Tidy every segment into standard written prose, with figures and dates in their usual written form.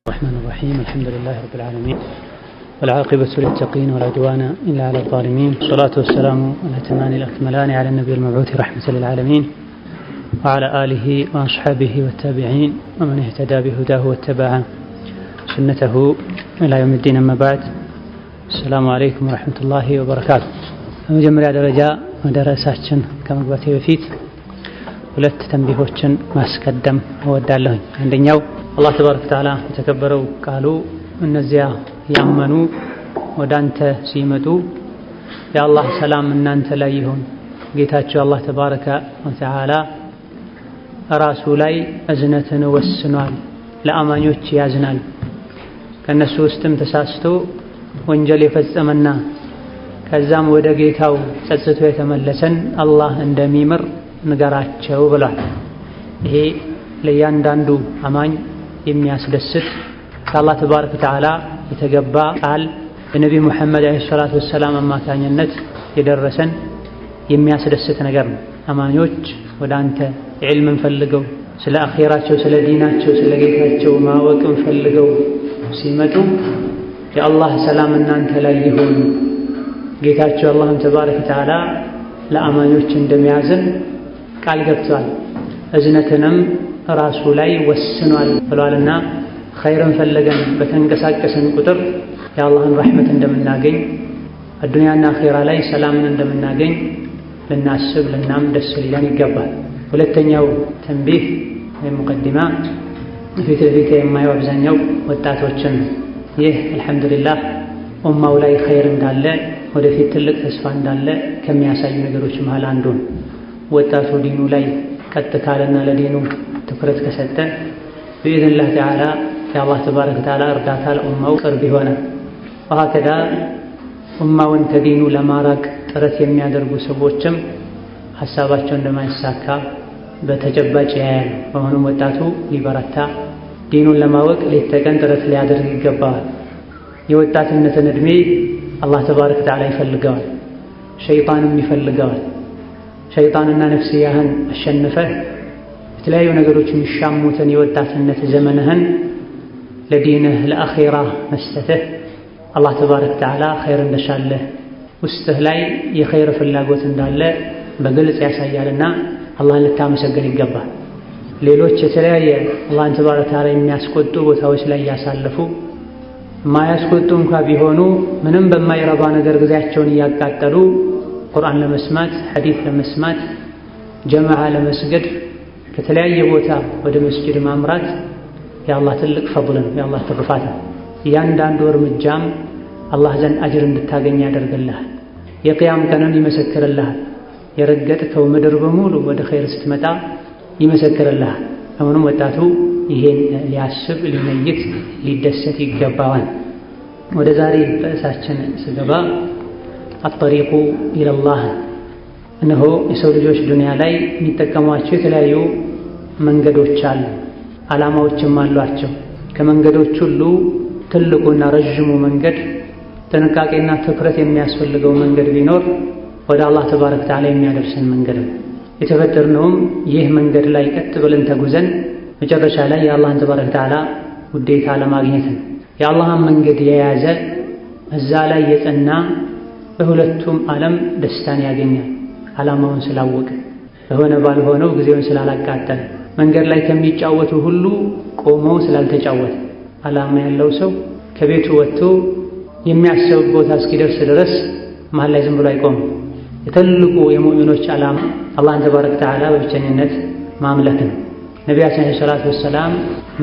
الرحمن الرحيم. الحمد لله رب العالمين والعاقبة للمتقين ولا عدوان إلا على الظالمين، والصلاة والسلام الأتمان الأكملان على النبي المبعوث رحمة للعالمين وعلى آله وأصحابه والتابعين ومن اهتدى بهداه واتبع سنته إلى يوم الدين. أما بعد، السلام عليكم ورحمة الله وبركاته። በመጀመሪያ ደረጃ ወደ ርዕሳችን ከመግባቴ በፊት ሁለት ተንቢሆችን ማስቀደም እወዳለሁኝ። አንደኛው አላህ ተባረከ ወተዓላ የተከበረው ቃሉ እነዚያ ያመኑ ወደ አንተ ሲመጡ የአላህ ሰላም እናንተ ላይ ይሁን፣ ጌታቸው አላህ ተባረከ ወተዓላ ራሱ ላይ እዝነትን ወስኗል፣ ለአማኞች ያዝናል፣ ከነሱ ውስጥም ተሳስቶ ወንጀል የፈጸመና ከዛም ወደ ጌታው ጸጽቶ የተመለሰን አላህ እንደሚምር ንገራቸው ብሏል። ይሄ ለእያንዳንዱ አማኝ የሚያስደስት ከአላህ ተባረከ ወተዓላ የተገባ ቃል በነቢዩ ሙሐመድ ዓለይሂ ሰላቱ ወሰላም አማካኝነት የደረሰን የሚያስደስት ነገር ነው። አማኞች ወደ አንተ ዒልምን ፈልገው ስለ አኼራቸው፣ ስለ ዲናቸው፣ ስለ ጌታቸው ማወቅን ፈልገው ሲመጡ የአላህ ሰላም እናንተ ላይ ይሁን፣ ጌታቸው አላህም ተባረከ ወተዓላ ለአማኞች እንደሚያዝን ቃል ገብቷል፣ እዝነትንም ራሱ ላይ ወስኗል ብሏልና ኸይርን ፈለገን በተንቀሳቀስን ቁጥር የአላህን ረሕመት እንደምናገኝ አዱንያና አኼራ ላይ ሰላምን እንደምናገኝ ልናስብ ልናም ደስ ሊለን ይገባል። ሁለተኛው ተንቢህ ወይም ሙቀዲማ ፊት ለፊት የማየው አብዛኛው ወጣቶችን ይህ አልሐምዱሊላህ ኡማው ላይ ኸይር እንዳለ ወደፊት ትልቅ ተስፋ እንዳለ ከሚያሳዩ ነገሮች መሃል አንዱ ነው። ወጣቱ ዲኑ ላይ ቀጥ ካለና ለዲኑ ትኩረት ከሰጠ ብኢዝኒላህ ተዓላ የአላህ ተባረከ ወተዓላ እርዳታ ለኡማው ቅርብ ይሆናል። ወሀከዛ ኡማውን ከዲኑ ለማራቅ ጥረት የሚያደርጉ ሰዎችም ሀሳባቸው እንደማይሳካ በተጨባጭ ያያሉ። በመሆኑም ወጣቱ ሊበረታ ዲኑን ለማወቅ ሌት ተቀን ጥረት ሊያደርግ ይገባዋል። የወጣትነትን ዕድሜ አላህ ተባረከ ወተዓላ ይፈልገዋል፣ ሸይጣንም ይፈልገዋል። ሸይጣንና ነፍስያህን አሸንፈህ የተለያዩ ነገሮች የሚሻሙትን የወጣትነት ዘመንህን ለዲንህ ለአኼራህ መስጠትህ አላህ ተባረከ ወተዓላ ኸይር እንደሻለህ ውስጥህ ላይ የኸይር ፍላጎት እንዳለ በግልጽ ያሳያልና አላህን ልታመሰግን ይገባል። ሌሎች የተለያየ አላህን ተባረከ ወተዓላ የሚያስቆጡ ቦታዎች ላይ ያሳለፉ ማያስቆጡ እንኳ ቢሆኑ ምንም በማይረባ ነገር ጊዜያቸውን እያቃጠሉ ቁርአን ለመስማት ሐዲስ ለመስማት ጀማዓ ለመስገድ ከተለያየ ቦታ ወደ መስጂድ ማምራት የአላህ ትልቅ ፈድል ነው፣ የአላህ ትሩፋት ነው። እያንዳንዱ እርምጃም አላህ ዘንድ አጅር እንድታገኝ ያደርግልሃል። የቅያም ቀንን ይመሰክርልሃል። የረገጥከው ምድር በሙሉ ወደ ኸይር ስትመጣ ይመሰክርልሃል። አሁንም ወጣቱ ይሄን ሊያስብ ሊነይት ሊደሰት ይገባዋል። ወደ ዛሬ ርዕሳችን ስገባ አጠሪቁ ኢለላህ፣ እነሆ የሰው ልጆች ዱንያ ላይ የሚጠቀሟቸው የተለያዩ መንገዶች አሉ፣ ዓላማዎችም አሏቸው። ከመንገዶች ሁሉ ትልቁና ረዥሙ መንገድ ጥንቃቄና ትኩረት የሚያስፈልገው መንገድ ቢኖር ወደ አላህ ተባረከ ወተዓላ የሚያደርሰን መንገድ ነው። የተፈጠርነውም ይህ መንገድ ላይ ቀጥ ብለን ተጉዘን መጨረሻ ላይ የአላህን ተባረከ ወተዓላ ውዴታ ለማግኘት ነው። የአላህን መንገድ የያዘ እዛ ላይ የጸና በሁለቱም ዓለም ደስታን ያገኛል። ዓላማውን ስላወቀ በሆነ ባልሆነው ጊዜውን ስላላቃጠለ መንገድ ላይ ከሚጫወቱ ሁሉ ቆሞ ስላልተጫወተ። ዓላማ ያለው ሰው ከቤቱ ወጥቶ የሚያስብ ቦታ እስኪደርስ ድረስ መሃል ላይ ዝም ብሎ አይቆምም። የትልቁ የሙእሚኖች ዓላማ አላህን ተባረከ ወተዓላ በብቸኝነት ማምለክ ነው። ነቢያችን ዓለይሂ ሰላቱ ወሰላም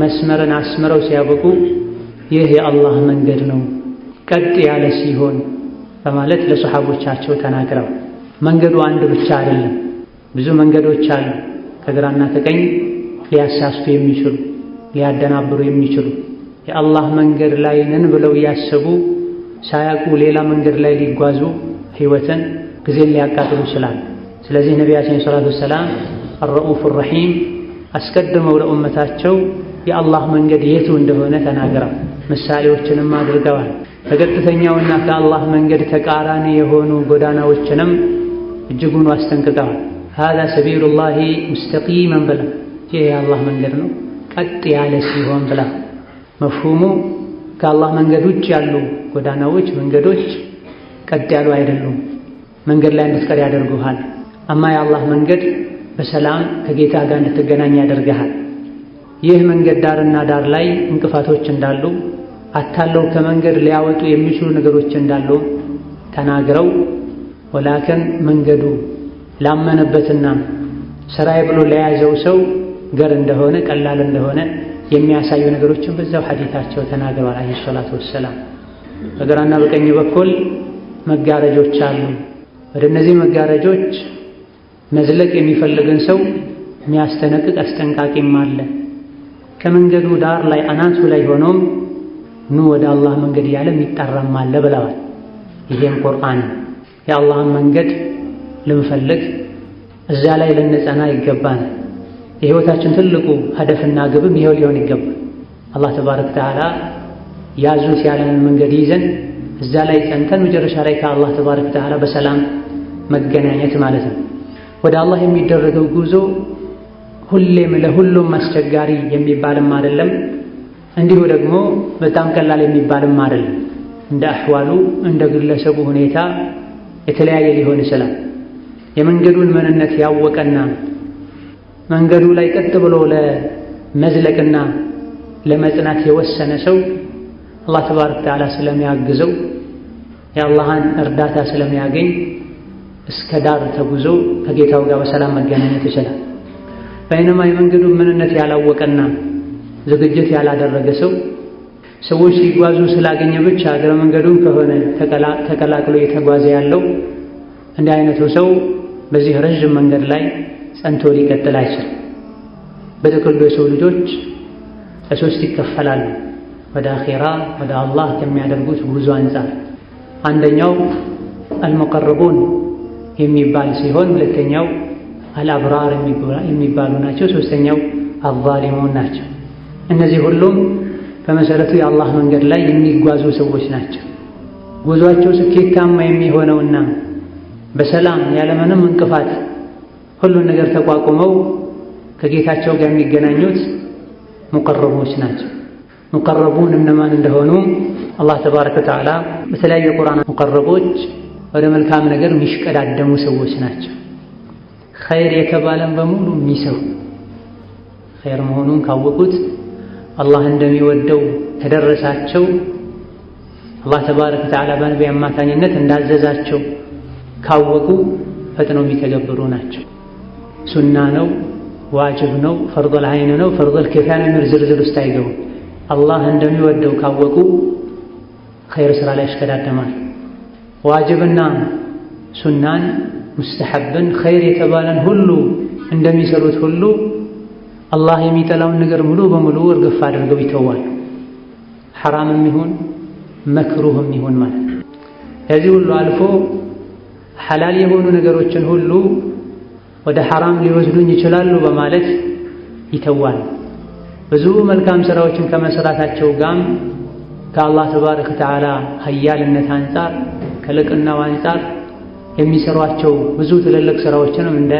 መስመርን አስምረው ሲያበቁ ይህ የአላህ መንገድ ነው ቀጥ ያለ ሲሆን በማለት ለሰሓቦቻቸው ተናግረው፣ መንገዱ አንድ ብቻ አይደለም፣ ብዙ መንገዶች አሉ። ከግራና ከቀኝ ሊያሳስቱ የሚችሉ ሊያደናብሩ የሚችሉ የአላህ መንገድ ላይ ነን ብለው እያሰቡ ሳያውቁ ሌላ መንገድ ላይ ሊጓዙ ሕይወትን ጊዜን ሊያቃጥሉ ይችላል። ስለዚህ ነቢያችን ሰለላሁ ዐለይሂ ወሰለም አርረኡፍ ረሒም አስቀድመው ለኡመታቸው የአላህ መንገድ የቱ እንደሆነ ተናግረው ምሳሌዎችንም አድርገዋል። ከቀጥተኛውና ከአላህ መንገድ ተቃራኒ የሆኑ ጎዳናዎችንም እጅጉን አስጠንቅቀዋል። ሃዛ ሰቢሉላሂ ሙስተቂመን ብላ ይህ የአላህ መንገድ ነው ቀጥ ያለ ሲሆን ብላ መፍሁሙ ከአላህ መንገድ ውጭ ያሉ ጎዳናዎች፣ መንገዶች ቀጥ ያሉ አይደሉም፣ መንገድ ላይ እንድትቀር ያደርጉሃል። አማ የአላህ መንገድ በሰላም ከጌታ ጋር እንድትገናኝ ያደርግሃል። ይህ መንገድ ዳርና ዳር ላይ እንቅፋቶች እንዳሉ፣ አታለው ከመንገድ ሊያወጡ የሚችሉ ነገሮች እንዳሉ ተናግረው ወላከን መንገዱ ላመነበትና ስራዬ ብሎ ለያዘው ሰው ገር እንደሆነ ቀላል እንደሆነ የሚያሳዩ ነገሮችን በዛው ሐዲታቸው ተናግረዋል አለይሂ ሰላቱ ወሰላም። በግራና በቀኝ በኩል መጋረጆች አሉ። ወደ እነዚህ መጋረጆች መዝለቅ የሚፈልግን ሰው የሚያስጠነቅቅ አስጠንቃቂም አለ። ከመንገዱ ዳር ላይ አናቱ ላይ ሆኖም ኑ ወደ አላህ መንገድ እያለ የሚጠራም አለ ብለዋል። ይሄም ቁርአን የአላህን መንገድ ልንፈልግ እዛ ላይ ልንጸና ይገባናል። የህይወታችን ትልቁ ሀደፍና ግብም ይሄው ሊሆን ይገባል። አላህ ተባረከ ወተዓላ ያዙት ያለንን መንገድ ይዘን እዛ ላይ ጸንተን መጨረሻ ላይ ከአላህ ተባረከ ወተዓላ በሰላም መገናኘት ማለት ነው። ወደ አላህ የሚደረገው ጉዞ ሁሌም ለሁሉም አስቸጋሪ የሚባልም አይደለም፣ እንዲሁ ደግሞ በጣም ቀላል የሚባልም አይደለም። እንደ አህዋሉ እንደ ግለሰቡ ሁኔታ የተለያየ ሊሆን ይችላል። የመንገዱን ምንነት ያወቀና መንገዱ ላይ ቀጥ ብሎ ለመዝለቅና ለመጽናት የወሰነ ሰው አላህ ተባረከ ወተዓላ ስለሚያግዘው የአላህን እርዳታ ስለሚያገኝ እስከ ዳር ተጉዞ ከጌታው ጋር በሰላም መገናኘት ይችላል። በይነማ የመንገዱን ምንነት ያላወቀና ዝግጅት ያላደረገ ሰው ሰዎች ሲጓዙ ስላገኘ ብቻ እግረ መንገዱን ከሆነ ተቀላቅሎ እየተጓዘ ያለው እንዲህ አይነቱ ሰው በዚህ ረዥም መንገድ ላይ ጸንቶ ሊቀጥል አይችልም። በጥቅሉ የሰው ልጆች ለሶስት ይከፈላሉ ወደ አኺራ ወደ አላህ ከሚያደርጉት ጉዞ አንፃር። አንደኛው አልሙቀረቡን የሚባል ሲሆን፣ ሁለተኛው አልአብራር የሚባሉ ናቸው፣ ሶስተኛው አዛሊሙን ናቸው። እነዚህ ሁሉም በመሰረቱ የአላህ መንገድ ላይ የሚጓዙ ሰዎች ናቸው። ጉዟቸው ስኬታማ የሚሆነውና በሰላም ያለምንም እንቅፋት ሁሉን ነገር ተቋቁመው ከጌታቸው ጋር የሚገናኙት ሙቀረቦች ናቸው። ሙቀረቡን እነማን እንደሆኑ አላህ ተባረከ ወተዓላ በተለያዩ ቁርአን ሙቀረቦች ወደ መልካም ነገር የሚሽቀዳደሙ ሰዎች ናቸው። ኸይር የተባለን በሙሉ የሚሰሩ ኸይር መሆኑን ካወቁት አላህ እንደሚወደው ከደረሳቸው አላህ ተባረከ ወተዓላ በነቢዩ አማካኝነት እንዳዘዛቸው ካወቁ ፈጥነው የሚተገብሩ ናቸው። ሱና ነው፣ ዋጅብ ነው፣ ፈርዶል ዐይን ነው፣ ፈርዶል ኪፋያ ነው የሚል ዝርዝር ውስጥ አይገቡም። አላህ እንደሚወደው ካወቁ ኸይር ስራ ላይ ያሽቀዳደማል። ዋጅብና ሱናን ሙስተሐብን ኸይር የተባለን ሁሉ እንደሚሰሩት ሁሉ አላህ የሚጠላውን ነገር ሙሉ በሙሉ እርግፍ አድርገው ይተዋል። ሐራምም ይሁን መክሩህም ይሁን ማለት ነው። ከዚህ ሁሉ አልፎ ሐላል የሆኑ ነገሮችን ሁሉ ወደ ሐራም ሊወስዱኝ ይችላሉ በማለት ይተዋል። ብዙ መልካም ስራዎችን ከመስራታቸው ጋር ከአላህ ተባረከ ወተዓላ ሀያልነት አንፃር ከልቅናው አንፃር የሚሰሯቸው ብዙ ትልልቅ ስራዎችንም እንደ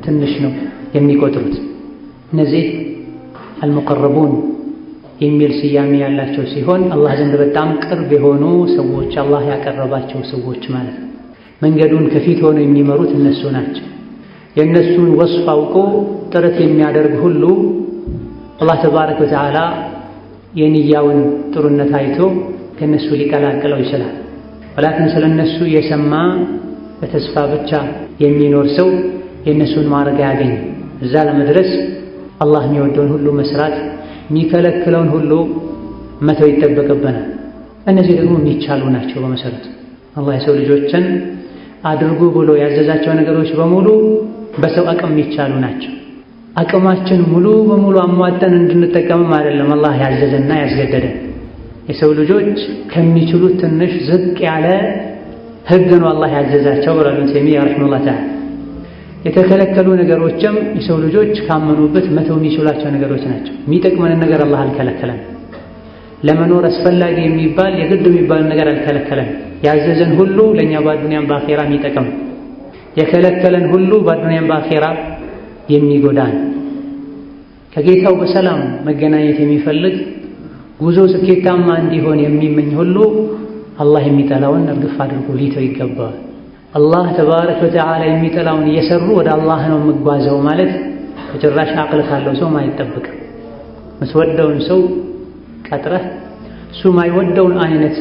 ትንሽ ነው የሚቆጥሩት። እነዚህ አልሙቀረቡን የሚል ስያሜ ያላቸው ሲሆን አላህ ዘንድ በጣም ቅርብ የሆኑ ሰዎች፣ አላህ ያቀረባቸው ሰዎች ማለት ነው። መንገዱን ከፊት ሆነው የሚመሩት እነሱ ናቸው። የእነሱን ወስፍ አውቆ ጥረት የሚያደርግ ሁሉ አላህ ተባረከ ወተዓላ የንያውን ጥሩነት አይቶ ከእነሱ ሊቀላቅለው ይችላል። ወላኪን ስለ እነሱ የሰማ በተስፋ ብቻ የሚኖር ሰው የእነሱን ማዕረግ አያገኝም። እዛ ለመድረስ አላህ የሚወደውን ሁሉ መስራት፣ የሚከለክለውን ሁሉ መተው ይጠበቅብናል። እነዚህ ደግሞ የሚቻሉ ናቸው። በመሰረቱ አላህ የሰው ልጆችን አድርጉ ብሎ ያዘዛቸው ነገሮች በሙሉ በሰው አቅም የሚቻሉ ናቸው። አቅማችን ሙሉ በሙሉ አሟጠን እንድንጠቀምም አይደለም አላህ ያዘዘና ያስገደደን። የሰው ልጆች ከሚችሉት ትንሽ ዝቅ ያለ ህግ ነው አላህ ያዘዛቸው ብሏል ኢብኑ ተይሚያ ረሂመሁላህ ተዓላ። የተከለከሉ ነገሮችም የሰው ልጆች ካመኑበት መተው የሚችሏቸው ነገሮች ናቸው። የሚጠቅመንን ነገር አላህ አልከለከለም። ለመኖር አስፈላጊ የሚባል የግድ የሚባል ነገር አልከለከለም። ያዘዘን ሁሉ ለእኛ በአዱንያም በአኼራ የሚጠቅም፣ የከለከለን ሁሉ በአዱንያም በአኼራ የሚጎዳን። ከጌታው በሰላም መገናኘት የሚፈልግ ጉዞ ስኬታማ እንዲሆን የሚመኝ ሁሉ አላህ የሚጠላውን እርግፍ አድርጎ ሊተው ይገባዋል። አላህ ተባረከ ወተዓላ የሚጠላውን እየሰሩ ወደ አላህ ነው የምጓዘው ማለት በጭራሽ አቅል ካለው ሰው አይጠብቅም። መስወደውን ሰው ቀጥረህ እሱ የማይወደውን አይነት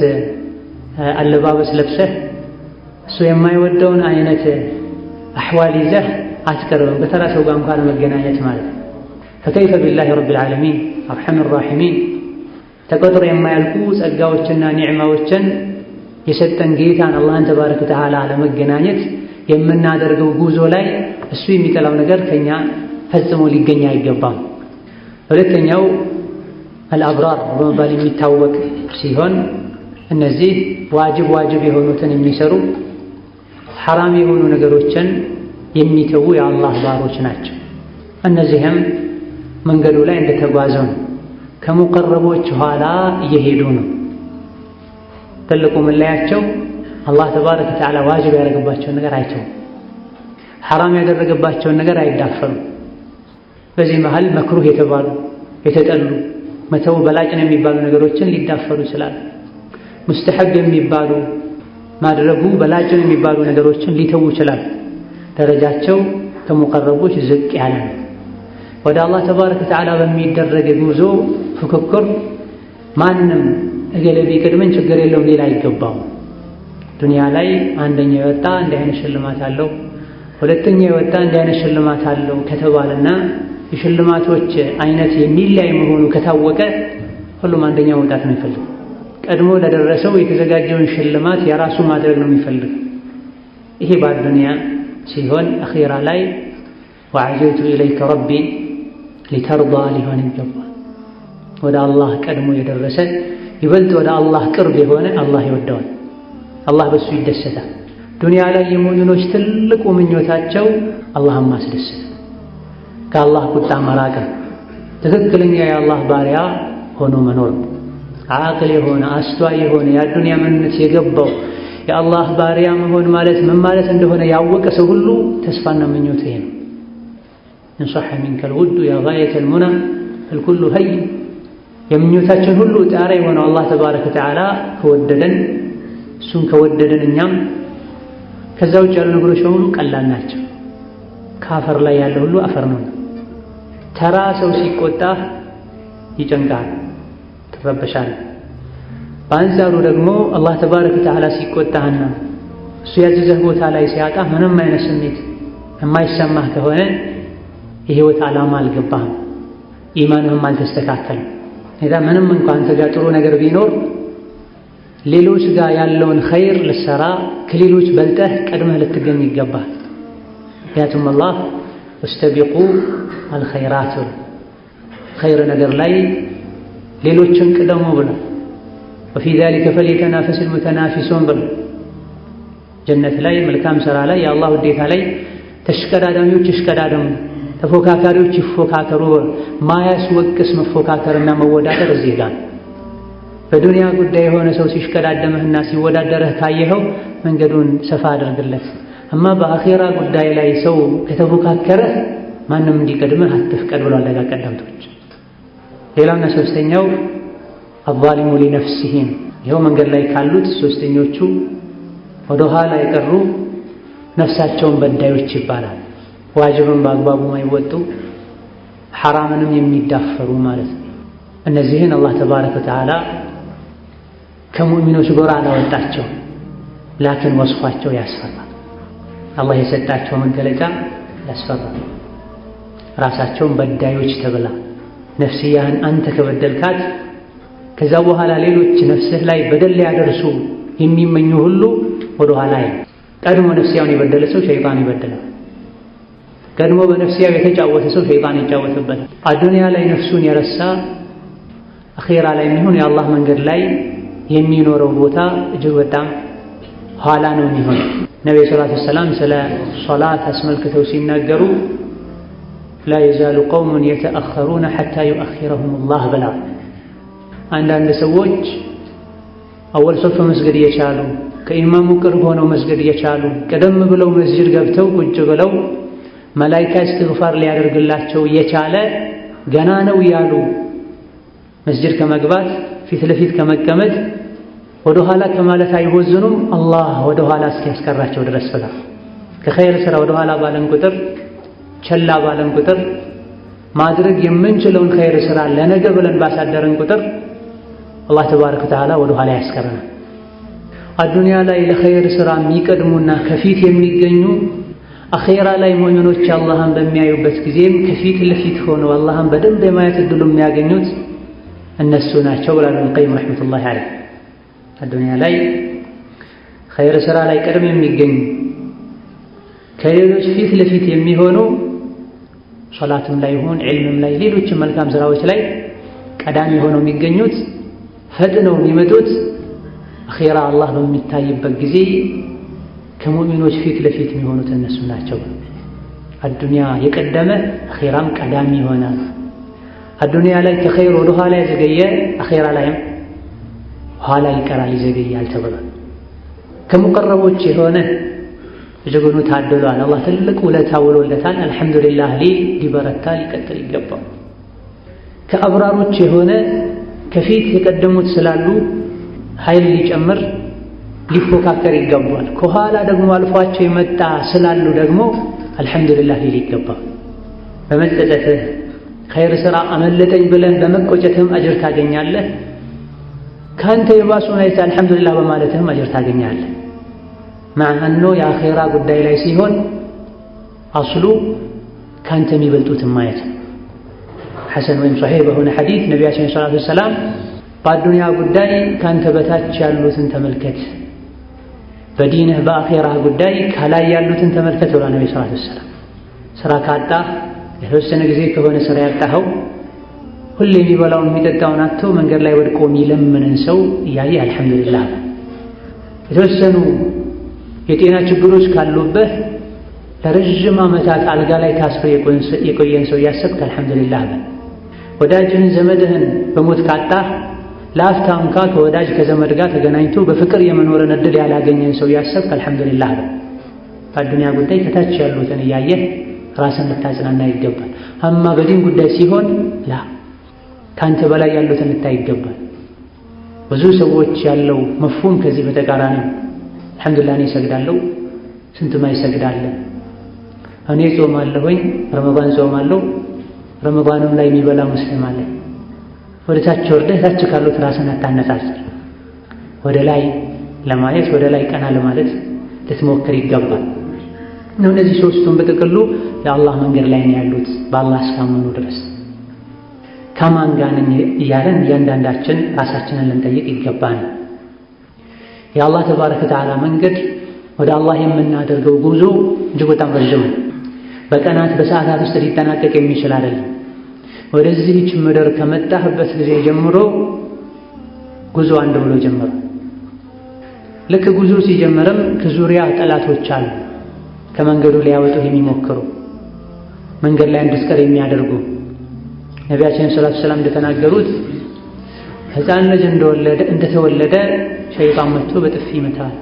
አለባበስ ለብሰህ እሱ የማይወደውን አይነት አሕዋል ይዘህ አትቀርብም፣ በተራ ሰው ጋር እንኳን መገናኘት ማለት ነው። ፈከይፈ ቢላሂ ረቢል ዓለሚን አርሐሚር ራሒሚን ተቆጥሮ የማያልቁ ጸጋዎችና ኒዕማዎችን የሰጠን ጌታን አላህን ተባረከ ወተዓላ ለመገናኘት የምናደርገው ጉዞ ላይ እሱ የሚጠላው ነገር ከኛ ፈጽሞ ሊገኝ አይገባም። ሁለተኛው አልአብራር በመባል የሚታወቅ ሲሆን እነዚህ ዋጅብ የሆኑትን የሚሰሩ ሐራም የሆኑ ነገሮችን የሚተዉ የአላህ ባሮች ናቸው። እነዚህም መንገዱ ላይ እንደተጓዘው ነው፣ ከሙቀረቦች ኋላ እየሄዱ ነው። ትልቁ መለያቸው አላህ ተባረከ ወተዓላ ዋጅብ ያደረገባቸውን ነገር አይተውም፣ ሐራም ያደረገባቸውን ነገር አይዳፈሩም። በዚህ መሃል መክሩህ የተባሉ የተጠሉ መተው በላጭ ነው የሚባሉ ነገሮችን ሊዳፈሩ ይችላሉ። ሙስተሐብ የሚባሉ ማድረጉ በላጭ ነው የሚባሉ ነገሮችን ሊተዉ ይችላሉ። ደረጃቸው ከሙቀረቦች ዝቅ ያለ ነው። ወደ አላህ ተባረከ ወተዓላ በሚደረግ ጉዞ ፉክክር ማንም እገሌ ቢቀድመን ችግር የለውም ሌላ አይገባው። ዱንያ ላይ አንደኛ የወጣ እንዲህ አይነት ሽልማት አለው፣ ሁለተኛ የወጣ እንዲህ አይነት ሽልማት አለው ከተባለና የሽልማቶች አይነት የሚለያይ መሆኑ ከታወቀ ሁሉም አንደኛ መውጣት ነው የሚፈልግ። ቀድሞ ለደረሰው የተዘጋጀውን ሽልማት የራሱ ማድረግ ነው የሚፈልግ። ይሄ በዱንያ ሲሆን አኺራ ላይ ወዐጀልቱ ኢለይከ ረቢ ሊተርዳ ሊሆን ይገባል። ወደ አላህ ቀድሞ የደረሰ ይበልጥ ወደ አላህ ቅርብ የሆነ አላህ ይወደዋል፣ አላህ በሱ ይደሰታል። ዱንያ ላይ የሙእሚኖች ትልቁ ምኞታቸው አላህን ማስደሰት፣ ከአላህ ቁጣ መራቅ፣ ትክክለኛ የአላህ ባሪያ ሆኖ መኖር። ዓቅል የሆነ አስተዋይ የሆነ የዱንያ ምንነት የገባው የአላህ ባሪያ መሆን ማለት ምን ማለት እንደሆነ ያወቀ ሰው ሁሉ ተስፋና ምኞት ይሄ ነው። እንሰሐ ሚንከል ውዱ ያ ጋየተል ሙና አልኩሉ ሀይን። የምኞታችን ሁሉ ጣሪያ የሆነው አላህ ተባረከ ወተዓላ ከወደደን እሱን ከወደደን እኛም ከዛ ውጭ ያሉ ነገሮች በሙሉ ቀላል ናቸው። ከአፈር ላይ ያለ ሁሉ አፈር ነው። ተራ ሰው ሲቆጣ ይጨንቃል፣ ትረበሻለህ። በአንጻሩ ደግሞ አላህ ተባረከ ወተዓላ ሲቆጣህና እሱ ያዘዘህ ቦታ ላይ ሲያጣ ምንም አይነት ስሜት የማይሰማህ ከሆነ የህይወት ዓላማ አልገባህም፣ ኢማንህም አልተስተካከለም። እዛ ምንም እንኳን አንተ ጋር ጥሩ ነገር ቢኖር ሌሎች ጋር ያለውን ኸይር ልትሰራ ከሌሎች በልጠህ ቀድመህ ልትገኝ ይገባል። ምክንያቱም አላህ ወስተቢቁ አልኸይራት ኸይር ነገር ላይ ሌሎችን ቅደሙ ብሏል። ወፊ ዛሊከ ፈልየተናፈሲል ሙተናፊሱን ብሏል። ጀነት ላይ መልካም ሥራ ላይ የአላህ ውዴታ ላይ ተሽቀዳዳሚዎች ይሽቀዳደሙ፣ ተፎካካሪዎች ይፎካከሩ። ማያስወቅስ መፎካከርና መወዳደር እዚህ ጋር በዱንያ ጉዳይ የሆነ ሰው ሲሽቀዳደምህና ሲወዳደረህ ካየኸው መንገዱን ሰፋ አድርግለት። እማ በአኺራ ጉዳይ ላይ ሰው ከተፎካከረህ ማንም እንዲቀድምህ አትፍቀድ ብሏል ደጋ ቀደምቶች። ሌላውና ሶስተኛው አዛሊሙ ሊነፍሲሂ ይኸው መንገድ ላይ ካሉት ሶስተኞቹ ወደ ኋላ የቀሩ ነፍሳቸውን በዳዮች ይባላል። ዋጅብን በአግባቡ ማይወጡ ሐራምንም የሚዳፈሩ ማለት ነው። እነዚህን አላህ ተባረከ ወተዓላ ከሙእሚኖች ጎራ አላወጣቸው፣ ላኪን ወስፋቸው ያስፈራል። አላህ የሰጣቸው መገለጫ ያስፈራል። ራሳቸውን በዳዮች ተብላ ነፍስያህን አንተ ከበደልካት ከዛ በኋላ ሌሎች ነፍስህ ላይ በደል ያደርሱ የሚመኙ ሁሉ ወደ ኋላ ቀድሞ ነፍስያውን የበደለ ሰው ሸይጣን ይበደላል። ቀድሞ በነፍስያው የተጫወተ ሰው ሸይጣን ይጫወትበታል። አዱንያ ላይ ነፍሱን የረሳ አኺራ ላይ የሚሆን የአላህ መንገድ ላይ የሚኖረው ቦታ እጅግ በጣም ኋላ ነው የሚሆነው። ነብዩ ሰለላሁ ዐለይሂ ወሰለም ስለ ሶላት አስመልክተው ሲናገሩ ላ የዛሉ ቀውሙን የተአኸሩነ ሐታ ዩአኺረሁሙላህ ብላ። አንዳንድ ሰዎች አወል ሶፍ መስገድ እየቻሉ ከኢማሙ ቅርብ ሆነው መስገድ እየቻሉ ቀደም ብለው መስጂድ ገብተው ቁጭ ብለው መላኢካ እስትግፋር ሊያደርግላቸው የቻለ ገና ነው ያሉ መስጂድ ከመግባት ፊት ለፊት ከመቀመጥ ወደ ኋላ ከማለት አይወዝኑም አላህ ወደ ኋላ እስኪያስቀራቸው ድረስ ብላ ከኸይር ስራ ወደ ኋላ ባለን ቁጥር ቸላ ባለን ቁጥር ማድረግ የምንችለውን ኸይር ስራ ለነገ ብለን ባሳደረን ቁጥር አላህ ተባረከ ወተዓላ ወደ ኋላ ያስቀረናል። አዱንያ ላይ ለኸይር ስራ የሚቀድሙና ከፊት የሚገኙ አኺራ ላይ ሙእሚኖች አላህን በሚያዩበት ጊዜም ከፊት ለፊት ሆነው አላህን በደንብ የማየት እድሉ የሚያገኙት እነሱ ናቸው ብሏል ኢብኑል ቀይም ረሕመቱላሂ ዐለይህ። አዱንያ ላይ ኸይር ስራ ላይ ቀድም የሚገኙ ከሌሎች ፊት ለፊት የሚሆኑ ሶላትም ላይ ይሁን ዒልምም ላይ ሌሎችም መልካም ስራዎች ላይ ቀዳሚ ሆነው የሚገኙት ፈጥነው የሚመጡት አኺራ አላህ በሚታይበት ጊዜ ከሙእሚኖች ፊት ለፊት የሚሆኑት እነሱ ናቸው። አዱንያ የቀደመ አኺራም ቀዳሚ ይሆናል። አዱንያ ላይ ከኸይር ወደ ኋላ የዘገየ አኺራ ላይም ኋላ ይቀራል ይዘገያል ተብሏል። ከሙቀረቦች የሆነ እጅጉኑ ታድሏል። አላህ ትልቅ ውለታ ውሎለታል። አልሐምዱሊላህ ሊበረታ ሊቀጥል ይገባው። ከአብራሮች የሆነ ከፊት የቀደሙት ስላሉ ኃይል ሊጨምር ሊፎካከር ይገባል። ከኋላ ደግሞ አልፏቸው የመጣ ስላሉ ደግሞ አልሐምዱሊላህ ሊል ይገባል። በመጸጸትህ ኸይር ስራ አመለጠኝ ብለህ በመቆጨትህም አጅር ታገኛለህ። ካንተ የባሱን አይተህ አልሐምዱሊላህ በማለትህም አጅር ታገኛለህ። ማዕኖ የአኺራ ጉዳይ ላይ ሲሆን አስሉ ካንተ የሚበልጡትን ማየት ነው። ሐሰን ወይም ሶሒህ በሆነ ሐዲስ ነቢያችን ሰለላሁ ዐለይሂ ወሰለም በአዱንያ ጉዳይ ካንተ በታች ያሉትን ተመልከት፣ በዲንህ በአኺራህ ጉዳይ ከላይ ያሉትን ተመልከት ብላ ነቢ ሰለላሁ ዐለይሂ ወሰለም። ስራ ካጣህ የተወሰነ ጊዜ ከሆነ ስራ ያጣኸው ሁሌ የሚበላውን የሚጠጣውን አጥቶ መንገድ ላይ ወድቆ የሚለምንን ሰው እያየ አልሐምዱሊላህ። የተወሰኑ የጤና ችግሮች ካሉበት ለረዥም ዓመታት አልጋ ላይ ታስሮ የቆየን ሰው እያሰብክ አልሐምዱሊላህ በል። ወዳጅህን ዘመድህን በሞት ካጣህ ለአፍታ እንኳ ከወዳጅ ከዘመድ ጋር ተገናኝቶ በፍቅር የመኖርን እድል ያላገኘን ሰው እያሰብክ አልሐምዱሊላህ በል። በአዱንያ ጉዳይ ከታች ያሉትን እያየህ ራስን ልታጽናና ይገባል። አማ በዲን ጉዳይ ሲሆን ካንተ በላይ ያሉትን ልታይ ይገባል። ብዙ ሰዎች ያለው መፍሁም ከዚህ በተቃራኒ አልሐምዱሊላህ እኔ እሰግዳለሁ፣ ስንትማ ይሰግዳል። እኔ ጾማለሁኝ፣ ረመዳን ጾማለሁ፣ ረመዳንም ላይ የሚበላ ሙስሊም አለ። ወደ ታች ወርደህ ታች ካሉት ራስን አታነጻጽር። ወደ ላይ ለማየት ወደ ላይ ቀና ለማለት ልትሞክር ይገባል። እነዚህ ሶስቱም በጥቅሉ የአላህ መንገድ ላይ ነው ያሉት በአላህ እስካመኑ ድረስ። ከማን ጋር ነኝ እያለን እያንዳንዳችን ራሳችንን ልንጠይቅ ይገባል። የአላህ ተባረከ ወተዓላ መንገድ ወደ አላህ የምናደርገው ጉዞ እጅግ በጣም ረዥም ነው። በቀናት በሰዓታት ውስጥ ሊጠናቀቅ የሚችል አይደለም። ወደዚህች ምድር ከመጣህበት ጊዜ ጀምሮ ጉዞ አንድ ብሎ ጀምሮ ልክ ጉዞ ሲጀምርም ከዙሪያ ጠላቶች አሉ፣ ከመንገዱ ሊያወጡህ የሚሞክሩ መንገድ ላይ እንድትቀር የሚያደርጉ። ነቢያችን ሰለላሁ ዐለይሂ ወሰለም እንደተናገሩት ሕፃን ልጅ እንደተወለደ ሸይጣን መጥቶ በጥፊ ይመታል፣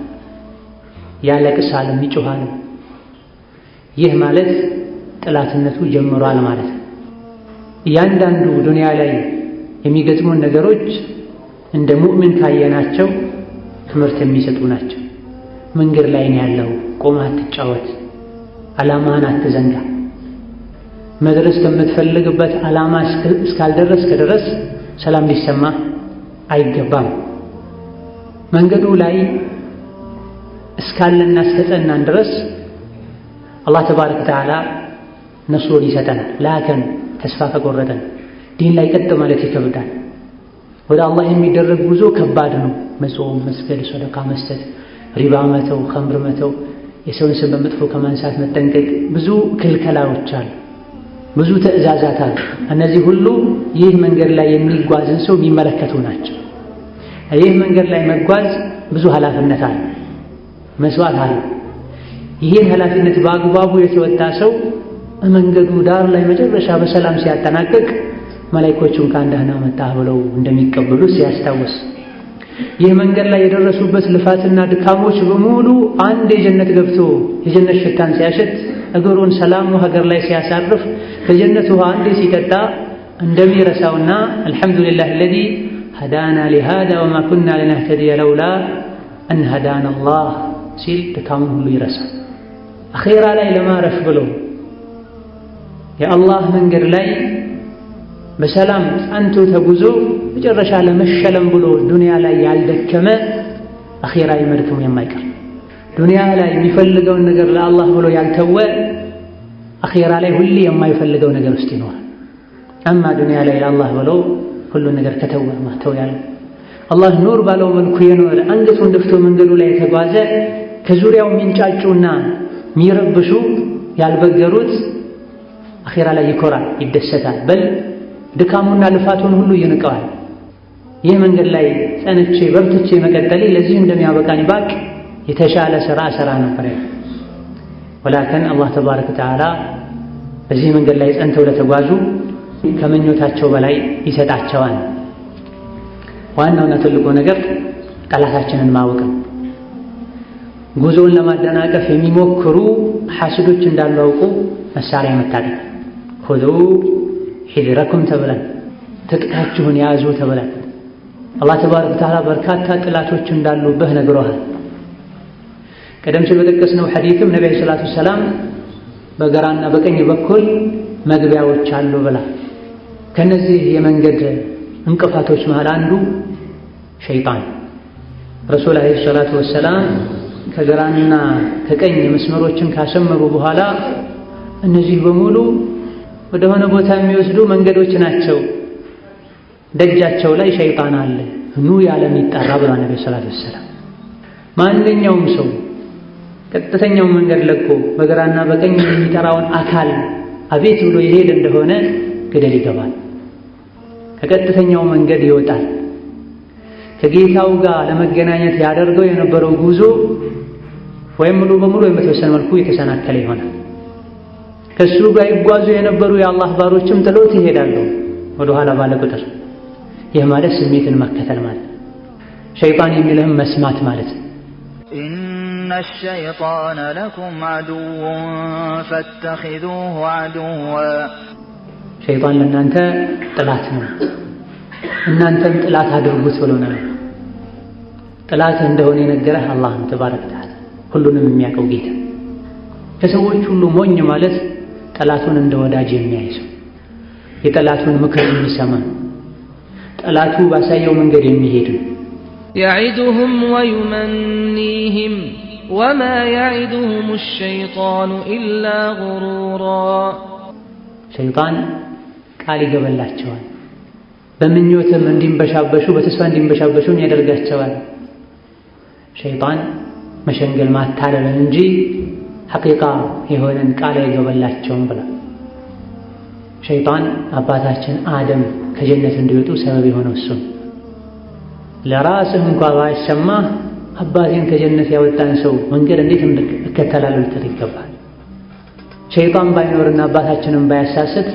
ያለቅሳል፣ ይጮሃል። ይህ ማለት ጥላትነቱ ጀምሯል ማለት ነው። እያንዳንዱ ዱንያ ላይ የሚገጥሙን ነገሮች እንደ ሙእሚን ካየናቸው ትምህርት የሚሰጡ ናቸው። መንገድ ላይ ነው ያለው፣ ቆመህ አትጫወት፣ ዓላማህን አትዘንጋ። መድረስ ከምትፈልግበት ዓላማ እስካልደረስክ ድረስ ሰላም ሊሰማ አይገባም። መንገዱ ላይ እስካለና እስከጸናን ድረስ አላህ ተባረከ ወተዓላ ነስሩን ይሰጠናል። ላከን ተስፋ ከቆረጠን ዲን ላይ ቀጥ ማለት ይከብዳል። ወደ አላህ የሚደረግ ጉዞ ከባድ ነው። መጾም፣ መስገድ፣ ሰደቃ መስጠት፣ ሪባ መተው፣ ኸምር መተው፣ የሰውን ስም በመጥፎ ከማንሳት መጠንቀቅ፣ ብዙ ክልከላዎች አሉ፣ ብዙ ትዕዛዛት አሉ። እነዚህ ሁሉ ይህ መንገድ ላይ የሚጓዝን ሰው የሚመለከቱ ናቸው። ይህ መንገድ ላይ መጓዝ ብዙ ኃላፊነት አለ፣ መስዋዕት አለ። ይህን ኃላፊነት በአግባቡ የተወጣ ሰው መንገዱ ዳር ላይ መጨረሻ በሰላም ሲያጠናቅቅ መላእክቶቹን ከአንዳህና መጣህ ብለው እንደሚቀበሉ ሲያስታውስ፣ ይህ መንገድ ላይ የደረሱበት ልፋትና ድካሞች በሙሉ አንድ የጀነት ገብቶ የጀነት ሽታን ሲያሸት እግሩን ሰላሙ ሀገር ላይ ሲያሳርፍ ከጀነት ውሃ አንዴ ሲጠጣ እንደሚረሳውና አልሐምዱሊላህ الذي ሀዳና ሊሃዛ ወማ ኩና ሊነህተዲየ ለውላ አን ሀዳና አላህ ሲል ድካሙን ሁሉ ይረሳል። አኼራ ላይ ለማረፍ ብሎ የአላህ መንገድ ላይ በሰላም ጸንቶ ተጉዞ መጨረሻ ለመሸለም ብሎ ዱንያ ላይ ያልደከመ አኼራ ይመድከሙ የማይቀር ዱንያ ላይ የሚፈልገውን ነገር ለአላህ ብሎ ያልተወ አኼራ ላይ ሁሌ የማይፈልገው ነገር ውስጥ ይኖራል። አማ ዱንያ ላይ ለአላህ ብሎ ሁሉን ነገር ከተወ ማተው ያለ አላህ ኑር ባለው መልኩ የኖረ አንገቱን ደፍቶ መንገዱ ላይ የተጓዘ ከዙሪያው የሚንጫጩና የሚረብሹ ያልበገሩት አኼራ ላይ ይኮራል፣ ይደሰታል። በል ድካሙና ልፋቱን ሁሉ ይንቀዋል። ይህ መንገድ ላይ ጸንቼ በርትቼ መቀጠሌ ለዚህ እንደሚያበቃኝ ባቅ የተሻለ ስራ ነበር። ወላከን አላህ ተባረከ ወተዓላ በዚህ መንገድ ላይ ጸንተው ለተጓዙ ከምኞታቸው በላይ ይሰጣቸዋል። ዋናውና ትልቁ ነገር ጠላታችንን ማወቅ ነው። ጉዞውን ለማደናቀፍ የሚሞክሩ ሐስዶች እንዳሉ አውቁ መሳሪያ መታጠቅ። ኹዙ ሒዝረኩም ተብለን ትጥቃችሁን ያዙ ተብለን አላህ ተባረከ ወተዓላ በርካታ ጥላቶች እንዳሉብህ ነግሮሃል። ቀደም ሲል በጠቀስነው ሐዲትም ነብዩ ሰለላሁ ዐለይሂ ወሰለም በግራና በቀኝ በኩል መግቢያዎች አሉ ብላ ከነዚህ የመንገድ እንቅፋቶች መሃል አንዱ ሸይጣን። ረሱል ዐለይሂ ሰላቱ ወሰላም ከግራና ከቀኝ መስመሮችን ካሰመሩ በኋላ እነዚህ በሙሉ ወደ ሆነ ቦታ የሚወስዱ መንገዶች ናቸው፣ ደጃቸው ላይ ሸይጣን አለ፣ ኑ ያለም ይጠራ ብላ ነብዩ ሰለላሁ ዐለይሂ ወሰለም። ማንኛውም ሰው ቀጥተኛውን መንገድ ለቆ በግራና በቀኝ የሚጠራውን አካል አቤት ብሎ ይሄድ እንደሆነ ገደል ይገባል፣ ከቀጥተኛው መንገድ ይወጣል። ከጌታው ጋር ለመገናኘት ያደርገው የነበረው ጉዞ ወይም ሙሉ በሙሉ በተወሰነ መልኩ የተሰናከለ ይሆናል። ከሱ ጋር ይጓዙ የነበሩ የአላህ ባሮችም ጥሎት ይሄዳሉ ወደ ኋላ ባለ ቁጥር። ይህ ማለት ስሜትን መከተል ማለት ሸይጣን የሚልህም መስማት ማለት ነው። ኢነ ሸይጣነ ለኩም ዐዱውን ፈተኺዙሁ ዐዱዋ፣ ሸይጣን ለእናንተ ጥላት ነው፣ እናንተም ጥላት አድርጉት ብሎናል። ጥላት እንደሆነ የነገረህ አላህ ነው ተባረከ ወተዓላ፣ ሁሉንም የሚያውቀው ጌታ። ከሰዎች ሁሉ ሞኝ ማለት ጠላቱን እንደ ወዳጅ የሚያይ ሰው፣ የጠላቱን ምክር የሚሰማ፣ ጠላቱ ባሳየው መንገድ የሚሄድ ነው። يعدهم ويمنيهم وما يعدهم الشيطان إلا غرورا ሸይጣን ቃል ይገበላቸዋል፣ በምኞትም እንዲንበሻበሹ በተስፋ እንዲንበሻበሹ ያደርጋቸዋል። ሸይጣን መሸንገል ማታለልን እንጂ ሐቂቃ የሆነን ቃል አይገበላቸውም ብላ ሸይጣን አባታችን አደም ከጀነት እንዲወጡ ሰበብ የሆነው እሱ ለራስህ እንኳን ባይሰማህ አባቴን ከጀነት ያወጣን ሰው መንገድ እንዴት እከተላለሁ ልትል ይገባል። ሸይጣን ባይኖርና አባታችንን ባያሳስት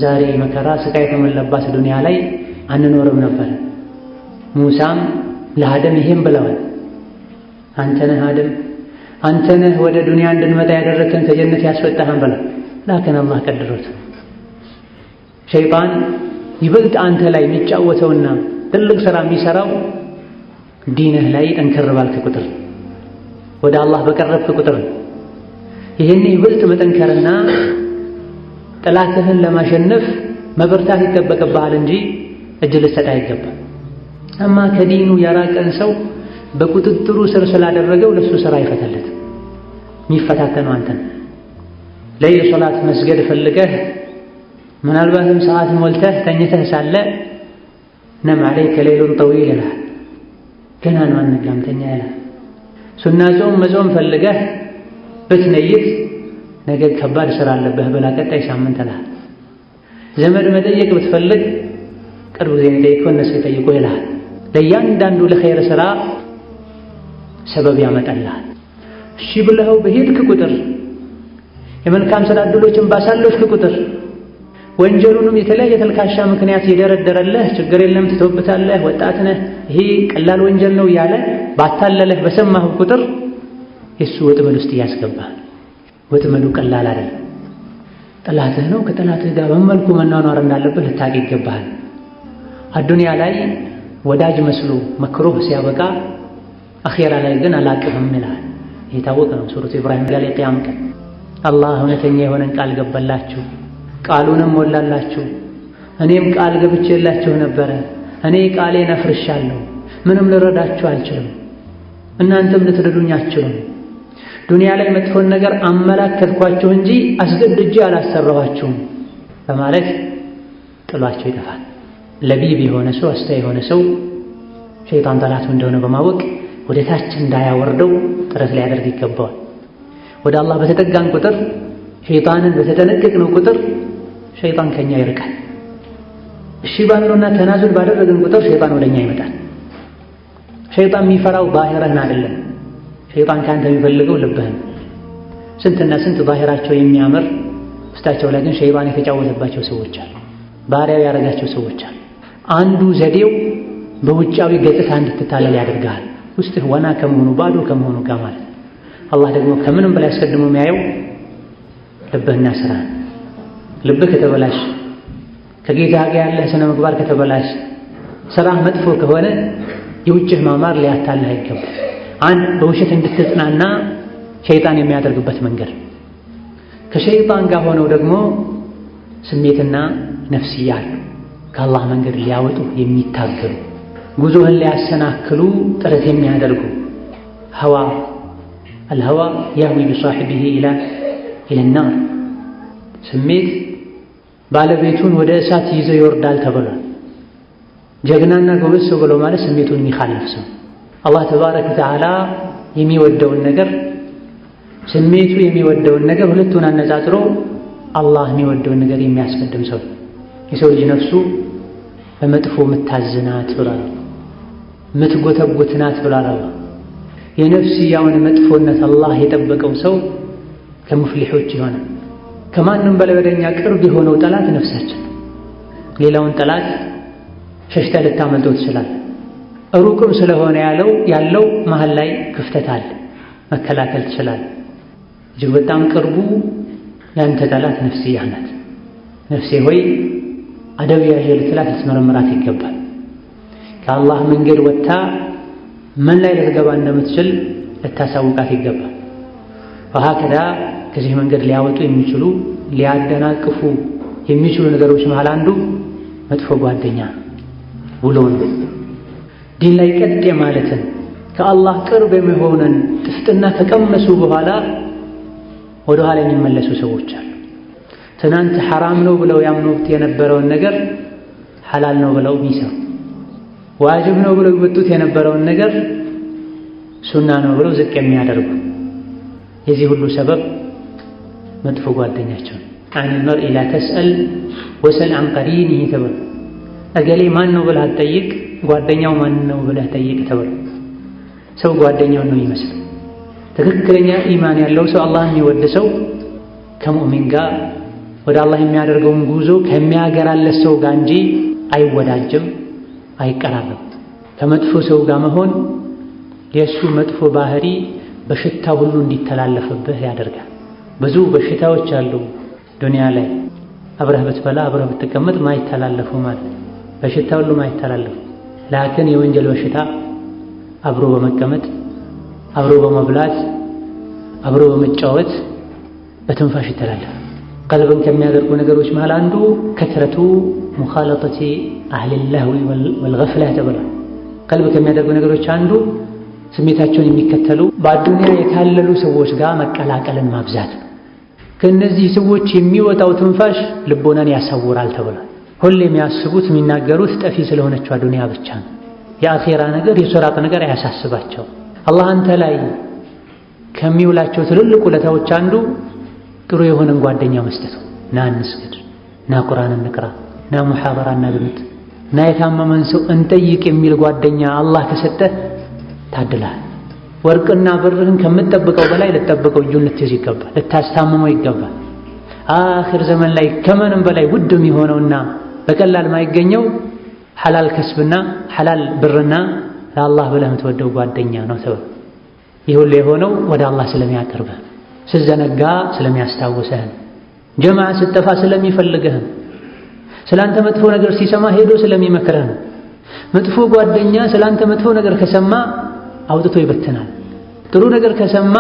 ዛሬ መከራ ስቃይ የተሞላባት ዱንያ ላይ አንኖርም ነበር። ሙሳም ለአደም ይሄን ብለዋል፣ አንተ ነህ አደም፣ አንተ ነህ ወደ ዱንያ እንድንመጣ ያደረከን ከጀነት ያስወጣህን ብላ ላከን አላህ ቀድሮት። ሸይጣን ይበልጥ አንተ ላይ የሚጫወተውና ትልቅ ሥራ የሚሠራው ዲንህ ላይ ጠንከር ባልክ ቁጥር፣ ወደ አላህ በቀረብክ ቁጥር ይህን ይበልጥ መጠንከርና ጠላትህን ለማሸነፍ መበርታት ይጠበቅብሃል እንጂ እጅ ልትሰጥ አይገባም። አማ ከዲኑ የራቀን ሰው በቁጥጥሩ ስር ስላደረገው ለሱ ሥራ አይፈታለትም። የሚፈታተነው አንተን ለይል ሶላት መስገድ ፈልገህ ምናልባትም ሰዓት ሞልተህ ተኝተህ ሳለ ነም ዓለይከ ሌይሉን ጠዊል ይልሃል። ገና ነው አንጋም ተኛ ይልሃል። ሱና ጾም መጾም ፈልገህ ብትነይት ነገ ከባድ ሥራ አለብህ ብላ ቀጣይ ሳምንት ይልሃል። ዘመድ መጠየቅ ብትፈልግ ቅርብ ጊዜ እንደይኮን እነሱ ይጠይቁ ይልሃል። ለእያንዳንዱ ለኸይር ሥራ ሰበብ ያመጣልሃል። እሺ ብለኸው በሄድክ ቁጥር የመልካም ሥራ ዕድሎችን ባሳለፍክ ቁጥር ወንጀሉንም የተለያየ ተልካሻ ምክንያት የደረደረለህ ችግር የለም ትተውበታለህ፣ ወጣት ነህ፣ ይሄ ቀላል ወንጀል ነው እያለ ባታለለህ በሰማህ ቁጥር የሱ ወጥመድ ውስጥ ያስገባህ። ወጥመዱ ቀላል አይደለም። ጠላትህ ነው። ከጠላትህ ጋር በመልኩ መኗኗር እንዳለብህ ልታውቅ ይገባሃል። አዱንያ ላይ ወዳጅ መስሎ መክሮህ ሲያበቃ አኺራ ላይ ግን አላቅህም ይላል። የታወቀ ነው። ሱረቱ ኢብራሂም ላይ የቂያም ቀን አላህ እውነተኛ የሆነን ቃል ገባላችሁ፣ ቃሉንም ሞላላችሁ። እኔም ቃል ገብቼላችሁ ነበረ፣ እኔ ቃሌን አፍርሻለሁ፣ ምንም ልረዳችሁ አልችልም፣ እናንተም ልትረዱኝ አትችሉም። ዱንያ ላይ መጥፎን ነገር አመላከትኳችሁ እንጂ አስገድጄ አላሰራኋችሁም በማለት ጥሏቸው ይጠፋል። ለቢብ የሆነ ሰው አስተዋይ የሆነ ሰው ሸይጣን ጠላቱ እንደሆነ በማወቅ ወደ ታች እንዳያወርደው ጥረት ሊያደርግ ይገባዋል። ወደ አላህ በተጠጋን ቁጥር ሸይጣንን በተጠነቀቅነው ቁጥር ሸይጣን ከኛ ይርቃል። እሺ ባልነውና ተናዙል ባደረግን ቁጥር ሸይጣን ወደኛ ይመጣል። ሸይጣን የሚፈራው ዛሂርህን አይደለም። ሸይጣን ካንተ የሚፈልገው ልብህን። ስንትና ስንት ዛሂራቸው የሚያምር ውስጣቸው ላይ ግን ሸይጣን የተጫወተባቸው ሰዎች አሉ። ባሪያው ያደረጋቸው ሰዎች አሉ። አንዱ ዘዴው በውጫዊ ገጽታ እንድትታለል ያደርጋል። ውስጥህ ወና ከመሆኑ ባዶ ከመሆኑ ጋር ማለት ነው። አላህ ደግሞ ከምንም በላይ አስቀድሞ የሚያየው ልብህና ስራህን። ልብህ ከተበላሽ፣ ከጌታ ጋር ያለህ ስነ ምግባር ከተበላሽ፣ ስራህ መጥፎ ከሆነ የውጭህ ማማር ሊያታልህ አይገባም። አንድ በውሸት እንድትጽናና ሸይጣን የሚያደርግበት መንገድ። ከሸይጣን ጋር ሆነው ደግሞ ስሜትና ነፍስያ ከአላህ መንገድ ሊያወጡ የሚታገሉ ጉዞህን ሊያሰናክሉ ጥረት የሚያደርጉ ሀዋ አልሀዋ ያህዊ ቢሳሒቢሂ ኢለናር ስሜት ባለቤቱን ወደ እሳት ይዞ ይወርዳል ተብሏል። ጀግናና ጎበዝ ሰው ብሎ ማለት ስሜቱን የሚኻለፍ ሰው። አላህ ተባረከ ወተዓላ የሚወደውን ነገር ስሜቱ የሚወደውን ነገር ሁለቱን አነጻጽሮ አላህ የሚወደውን ነገር የሚያስቀድም ሰው። የሰው ልጅ ነፍሱ በመጥፎ የምታዝናት ብሏል፣ የምትጎተጉት ናት ብሏል አላህ። የነፍስያውን መጥፎነት አላህ የጠበቀው ሰው ከሙፍሊሖች ይሆናል። ከማንም በላይ ወደኛ ቅርብ የሆነው ጠላት ነፍሳችን። ሌላውን ጠላት ሸሽተህ ልታመልጠው ትችላለህ። ሩቅም ስለሆነ ያለው መሀል ላይ ክፍተት አለ፣ መከላከል ትችላለህ። እጅግ በጣም ቅርቡ ያንተ ጠላት ነፍስያ ናት። ነፍሴ ሆይ አደብ ያዥ ልትላት ልትመረምራት ይገባል። ከአላህ መንገድ ወጥታ ምን ላይ ልትገባ እንደምትችል ልታሳውቃት ይገባል። ወሀከዛ ከዚህ መንገድ ሊያወጡ የሚችሉ ሊያደናቅፉ የሚችሉ ነገሮች መሃል አንዱ መጥፎ ጓደኛ ውሎ ነው። ዲን ላይ ቀጥ ማለትን ከአላህ ቅርብ የሚሆነን ጥፍጥና ከቀመሱ በኋላ ወደ ኋላ የሚመለሱ ሰዎች አሉ። ትናንት ሐራም ነው ብለው ያምኑት የነበረውን ነገር ሐላል ነው ብለው የሚሰሩ፣ ዋጅብ ነው ብለው ይወጡት የነበረውን ነገር ሱና ነው ብለው ዝቅ የሚያደርጉ። የዚህ ሁሉ ሰበብ መጥፎ ጓደኛቸው። አን المرء لا تسأل وسل عن قرينه ተብሎ እገሌ ማን ነው ብለህ አትጠይቅ፣ ጓደኛው ማን ነው ብለህ ጠይቅ ተብሎ። ሰው ጓደኛውን ነው ይመስል። ትክክለኛ ኢማን ያለው ሰው አላህ የሚወድ ሰው ከሙእሚን ጋር ወደ አላህ የሚያደርገውን ጉዞ ከሚያገራለት ሰው ጋር እንጂ አይወዳጅም፣ አይቀራረብም። ከመጥፎ ሰው ጋር መሆን የእሱ መጥፎ ባህሪ በሽታ ሁሉ እንዲተላለፍብህ ያደርጋል። ብዙ በሽታዎች አሉ ዱንያ ላይ አብረህ ብትበላ አብረህ ብትቀመጥ ማይተላለፉ ማለት በሽታ ሁሉ ማይተላለፉ። ላኪን የወንጀል በሽታ አብሮ በመቀመጥ አብሮ በመብላት አብሮ በመጫወት በትንፋሽ ይተላለፋል። ቀልብን ከሚያደርጉ ነገሮች መሃል አንዱ ከትረቱ ሙኻለጠቲ አህሊል ለህዊ ወልገፍላ ተብሏል። ቀልብ ከሚያደርጉ ነገሮች አንዱ ስሜታቸውን የሚከተሉ በአዱንያ የታለሉ ሰዎች ጋር መቀላቀልን ማብዛት። ከእነዚህ ሰዎች የሚወጣው ትንፋሽ ልቦናን ያሳውራል ተብሏል። ሁሌ የሚያስቡት የሚናገሩት ጠፊ ስለሆነችው አዱንያ ብቻ ነው። የአኼራ ነገር የሶራጥ ነገር አያሳስባቸው። አላህ አንተ ላይ ከሚውላቸው ትልልቅ ውለታዎች አንዱ ጥሩ የሆነን ጓደኛ መስጠት። ና እንስገድ፣ ና ቁርአን እንቅራ፣ ና ሙሐበራ እናድምጥ፣ ና የታመመን ሰው እንጠይቅ የሚል ጓደኛ አላህ ከሰጠህ ታድለሃል። ወርቅና ብርህን ከምትጠብቀው በላይ ልትጠብቀው እጁን ልትይዝ ይገባል፣ ልታስታምመው ይገባል። አኺር ዘመን ላይ ከምንም በላይ ውድ የሚሆነውና በቀላል ማይገኘው ሐላል ከስብና ሐላል ብርና ለአላህ ብለህ የምትወደው ጓደኛ ነው ተብሎ። ይህ ሁሉ የሆነው ወደ አላህ ስለሚያቀርብህ፣ ስዘነጋ ስለሚያስታውስህ፣ ጀማዓ ስትጠፋ ስለሚፈልግህ፣ ስላንተ መጥፎ ነገር ሲሰማ ሄዶ ስለሚመክርህ፣ መጥፎ ጓደኛ ስላንተ መጥፎ ነገር ከሰማ አውጥቶ ይበትናል። ጥሩ ነገር ከሰማ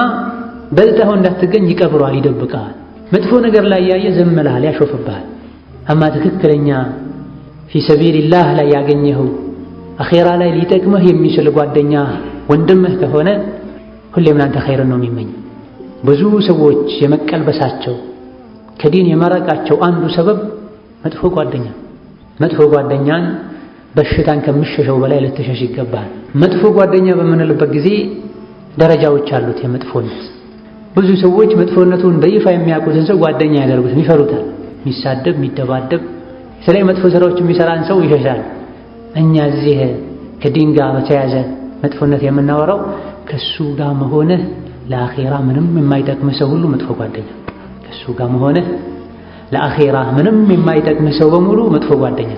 በልተኸው እንዳትገኝ ይቀብረዋል፣ ይደብቀዋል። መጥፎ ነገር ላይ ያየ ዝም ይላል፣ ያሾፍብሃል። አማ ትክክለኛ ፊ ሰቢልላህ ላይ ያገኘኸው አኼራ ላይ ሊጠቅምህ የሚችል ጓደኛ ወንድምህ ከሆነ ሁሌም ላንተ ኸይር ነው የሚመኝ። ብዙ ሰዎች የመቀልበሳቸው ከዲን የመራቃቸው አንዱ ሰበብ መጥፎ ጓደኛ። መጥፎ ጓደኛን በሽታን ከምሸሸው በላይ ልትሸሽ ይገባል። መጥፎ ጓደኛ በምንልበት ጊዜ ደረጃዎች አሉት የመጥፎነት። ብዙ ሰዎች መጥፎነቱን በይፋ የሚያውቁትን ሰው ጓደኛ ያደርጉትን ይፈሩታል። የሚሳደብ የሚደባደብ የተለያዩ መጥፎ ስራዎች የሚሰራን ሰው ይሸሻል። እኛ እዚህ ከዲን ጋር በተያያዘ መጥፎነት የምናወራው ከሱ ጋር መሆንህ ለአኼራ ምንም የማይጠቅም ሰው ሁሉ መጥፎ ጓደኛ። ከሱ ጋር መሆንህ ለአኼራ ምንም የማይጠቅም ሰው በሙሉ መጥፎ ጓደኛ።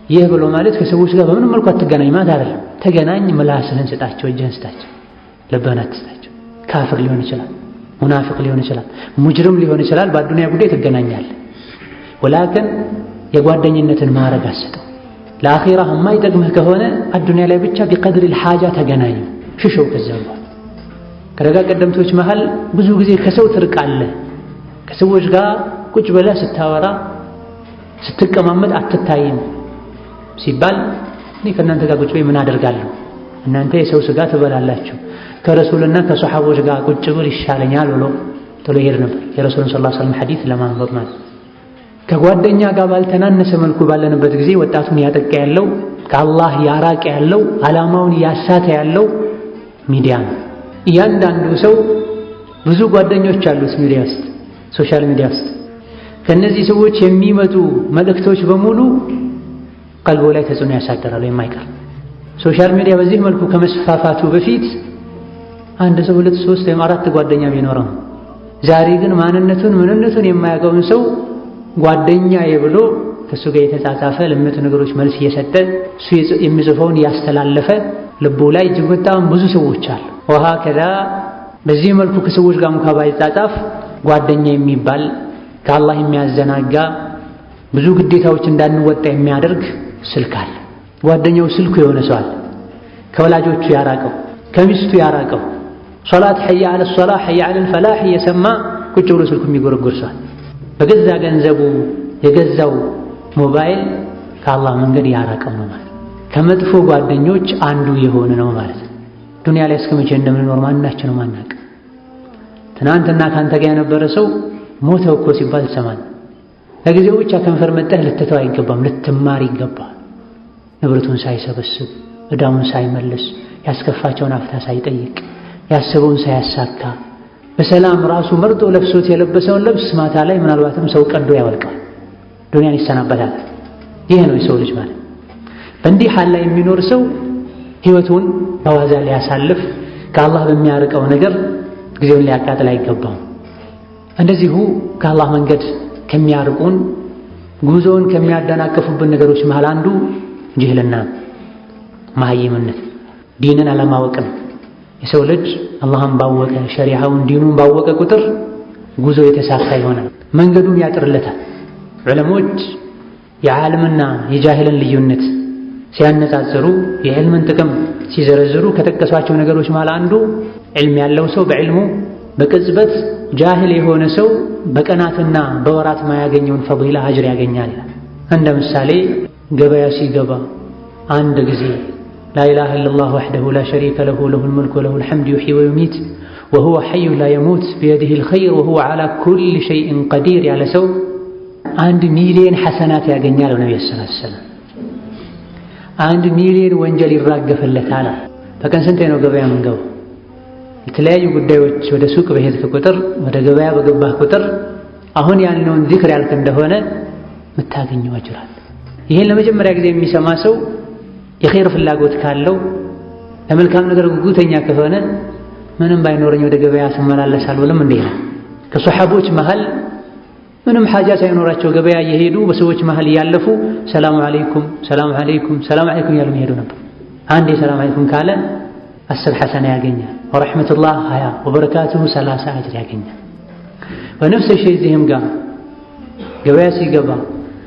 ይህ ብሎ ማለት ከሰዎች ጋር በምንም መልኩ አትገናኝ ማለት አይደለም። ተገናኝ፣ ምላስህን ስጣቸው፣ እጅህን ስጣቸው፣ ልብህን አትስጣቸው። ካፍር ሊሆን ይችላል፣ ሙናፊቅ ሊሆን ይችላል፣ ሙጅሪም ሊሆን ይችላል። በአዱንያ ጉዳይ ትገናኛለህ። ወላኪን የጓደኝነትን ማዕረግ አሰጠው። ለአኼራ የማይጠቅምህ ከሆነ አዱንያ ላይ ብቻ ቢቀድሪል ሓጃ ተገናኙ፣ ሽሸው። ከዛ በኋላ ከደጋ ቀደምቶች መሃል ብዙ ጊዜ ከሰው ትርቃለህ። ከሰዎች ጋር ቁጭ ብለህ ስታወራ ስትቀማመጥ አትታይም ሲባል እኔ ከእናንተ ጋር ቁጭ ብዬ ምን አደርጋለሁ? እናንተ የሰው ስጋ ትበላላችሁ፣ ከረሱልና ከሰሓቦች ጋር ቁጭ ብል ይሻለኛል ብሎ ቶሎ ይሄድ ነበር። የረሱልን ሰለላሁ ዐለይሂ ወሰለም ሐዲስ ለማንበብ ማለት ከጓደኛ ጋር ባልተናነሰ መልኩ ባለንበት ጊዜ ወጣቱን ያጠቃ ያለው ከአላህ ያራቀ ያለው ዓላማውን ያሳተ ያለው ሚዲያ ነው። እያንዳንዱ ሰው ብዙ ጓደኞች አሉት ሚዲያ ውስጥ፣ ሶሻል ሚዲያ ውስጥ። ከነዚህ ሰዎች የሚመጡ መልእክቶች በሙሉ ቀልቦ ላይ ተጽዕኖ ያሳደራሉ የማይቀር። ሶሻል ሚዲያ በዚህ መልኩ ከመስፋፋቱ በፊት አንድ ሰው 2፣ 3 ወይም 4 ጓደኛ ቢኖረው፣ ዛሬ ግን ማንነቱን ምንነቱን የማያውቀውን ሰው ጓደኛዬ ብሎ ከሱ ጋር የተጻጻፈ ለምት ነገሮች መልስ እየሰጠ እሱ የሚጽፈውን ያስተላለፈ ልቡ ላይ እጅግ በጣም ብዙ ሰዎች አሉ። ወሃከዛ በዚህ መልኩ ከሰዎች ጋር እንኳን ባይጻጻፍ ጓደኛ የሚባል ከአላህ የሚያዘናጋ ብዙ ግዴታዎች እንዳንወጣ የሚያደርግ ስልክ አለ። ጓደኛው ስልኩ የሆነ ሰው አለ፣ ከወላጆቹ ያራቀው፣ ከሚስቱ ያራቀው፣ ሶላት ሐያ አለ ሶላህ ሐያ አለ ፈላህ እየሰማ ቁጭ ብሎ ስልኩ የሚጎረጎር ሰው አለ። በገዛ ገንዘቡ የገዛው ሞባይል ከአላህ መንገድ ያራቀው ነው ማለት። ከመጥፎ ጓደኞች አንዱ የሆነ ነው ማለት። ዱንያ ላይ እስከ መቼ እንደምንኖር ማናችንም አናውቅ። ትናንትና ካንተ ጋር የነበረ ሰው ሞተ እኮ ሲባል ትሰማለህ። ለጊዜው ብቻ ከንፈር መጠህ ልትተው አይገባም፣ ልትማር ይገባል። ንብረቱን ሳይሰበስብ ዕዳውን ሳይመልስ ያስከፋቸውን አፍታ ሳይጠይቅ ያሰበውን ሳያሳካ በሰላም ራሱ መርጦ ለብሶት የለበሰውን ልብስ ማታ ላይ ምናልባትም ሰው ቀዶ ያወልቃል፣ ዱንያን ይሰናበታል። ይህ ነው የሰው ልጅ ማለት። በእንዲህ ሐል ላይ የሚኖር ሰው ህይወቱን በዋዛ ሊያሳልፍ ከአላህ በሚያርቀው ነገር ጊዜውን ሊያቃጥል አይገባም። እንደዚሁ ከአላህ መንገድ ከሚያርቁን ጉዞውን ከሚያደናቅፉብን ነገሮች መሃል አንዱ ጅህልና፣ መሃይምነት፣ ዲንን አለማወቅ ነው። የሰው ልጅ አላህን ባወቀ ሸሪዓውን ዲኑን ባወቀ ቁጥር ጉዞ የተሳካ ይሆናል፣ መንገዱን ያጥርለታል። ዑለሞች የዓለምና የጃሂልን ልዩነት ሲያነጻጽሩ የዕልምን ጥቅም ሲዘረዝሩ ከጠቀሷቸው ነገሮች መሃል አንዱ ዕልም ያለው ሰው በዕልሙ በቅጽበት ጃሂል የሆነ ሰው በቀናትና በወራት ማያገኘውን ፈዲላ አጅር ያገኛል። እንደ ምሳሌ ገበያ ሲገባ አንድ ጊዜ ላኢላሃ ኢለላህ ወሕደሁ ላ ሸሪከ ለሁ ለሁል ሙልኩ ወለሁል ሐምዱ ዩሕዪ ወዩሚት ወሁወ ሐዩን ላ የሙት ቢየዲሂል ኸይር ወሁወ ዐላ ኩሊ ሸይኢን ቀዲር ያለ ሰው 1 ሚሊዮን ሐሰናት ያገኛል። ነብዩ ሰለላሁ ዐለይሂ ወሰለም 1 ሚሊዮን ወንጀል ይራገፍለታል። በቀን ስንቴ ነው ገበያ የምንገባው? የተለያዩ ጉዳዮች ወደ ሱቅ በሄድክ ቁጥር ወደ ገበያ በገባህ ቁጥር አሁን ያልነውን ዚክር ያልክ እንደሆነ የምታገኘው አጅር አለ። ይሄን ለመጀመሪያ ጊዜ የሚሰማ ሰው የኸይር ፍላጎት ካለው ለመልካም ነገር ጉጉተኛ ከሆነ ምንም ባይኖረኝ ወደ ገበያ ስመላለሳል ብሎም እንዴ ነው። ከሱሐቦች መሃል ምንም ሐጃ ሳይኖራቸው ገበያ እየሄዱ በሰዎች መሃል እያለፉ ሰላም አለይኩም ሰላም አለይኩም ሰላም አለይኩም ያሉ ይሄዱ ነበር። አንዴ ሰላም አለይኩም ካለ 10 ሐሰና ያገኛል። ወረሕመቱላህ 20 ወበረካቱሁ 30 አጅር ያገኛል። በነፍስ ሸይ እዚህም ጋር ገበያ ሲገባ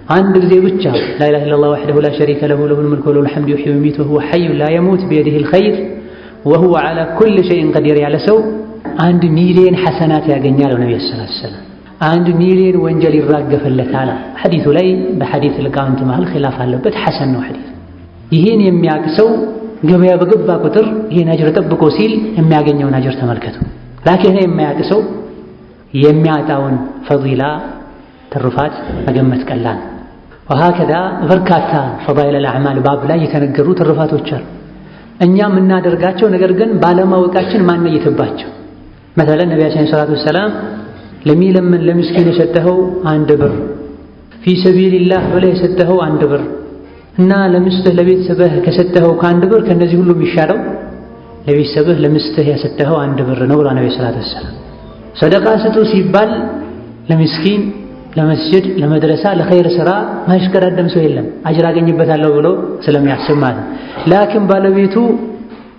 አንድ ጊዜ ብቻ ላ ኢላሃ ኢለላህ ወህደሁ ላ ሸሪከ ለሁ ለሁል ሙልኩ ወለሁል ሐምዱ ዩሕዪ ወዩሚቱ ወሁወ ሐዩን ላ የሙት ቢየዲሂል ኸይር ወሁወ ዐላ ኩሊ ሸይኢን ቀዲር ያለ ሰው 1 ሚሊዮን ሐሰናት ያገኛል። ነብዩ ሰለላሁ ዐለይሂ ወሰለም 1 ሚሊዮን ወንጀል ይራገፈለታል። ሐዲሱ ላይ በሐዲስ ልቃውንት መሃል ኺላፍ አለበት። ሐሰን ነው ሐዲስ። ይህን የሚያውቅ ሰው ገበያ በገባ ቁጥር ይህን አጅር ጠብቆ ሲል የሚያገኘውን አጅር ተመልከቱ። ላኪን የማያውቅ ሰው የሚያጣውን ፈዲላ ትሩፋት መገመት ቀላል። ወሀከዛ በርካታ ፈዳኢል አልአዕማል ባብ ላይ የተነገሩ ትሩፋቶች አሉ እኛ የምናደርጋቸው ነገር ግን ባለማወቃችን ማንነይትባቸው። መሰለን ነቢያችን ሰለላሁ ዐለይሂ ወሰለም ለሚለምን ለምስኪን የሰጠኸው 1 ብር ፊ ሰቢልላህ ብለህ የሰጠኸው 1 ብር እና ለምስትህ ለቤተሰብህ ከሰጠኸው ከ1 ብር ከነዚህ ሁሉ የሚሻለው ለቤተሰብህ ለምስትህ የሰጠኸው 1 ብር ነው ብሏል ነብዩ ሰለላሁ ዐለይሂ ወሰለም። ሰደቃ ስጡ ሲባል ለምስኪን ለመስጂድ ለመድረሳ ለኸይር ስራ ማሽቀዳደም ሰው የለም አጅር አገኝበታለሁ ብሎ ስለሚያስብ ማለት። ላኪን ባለቤቱ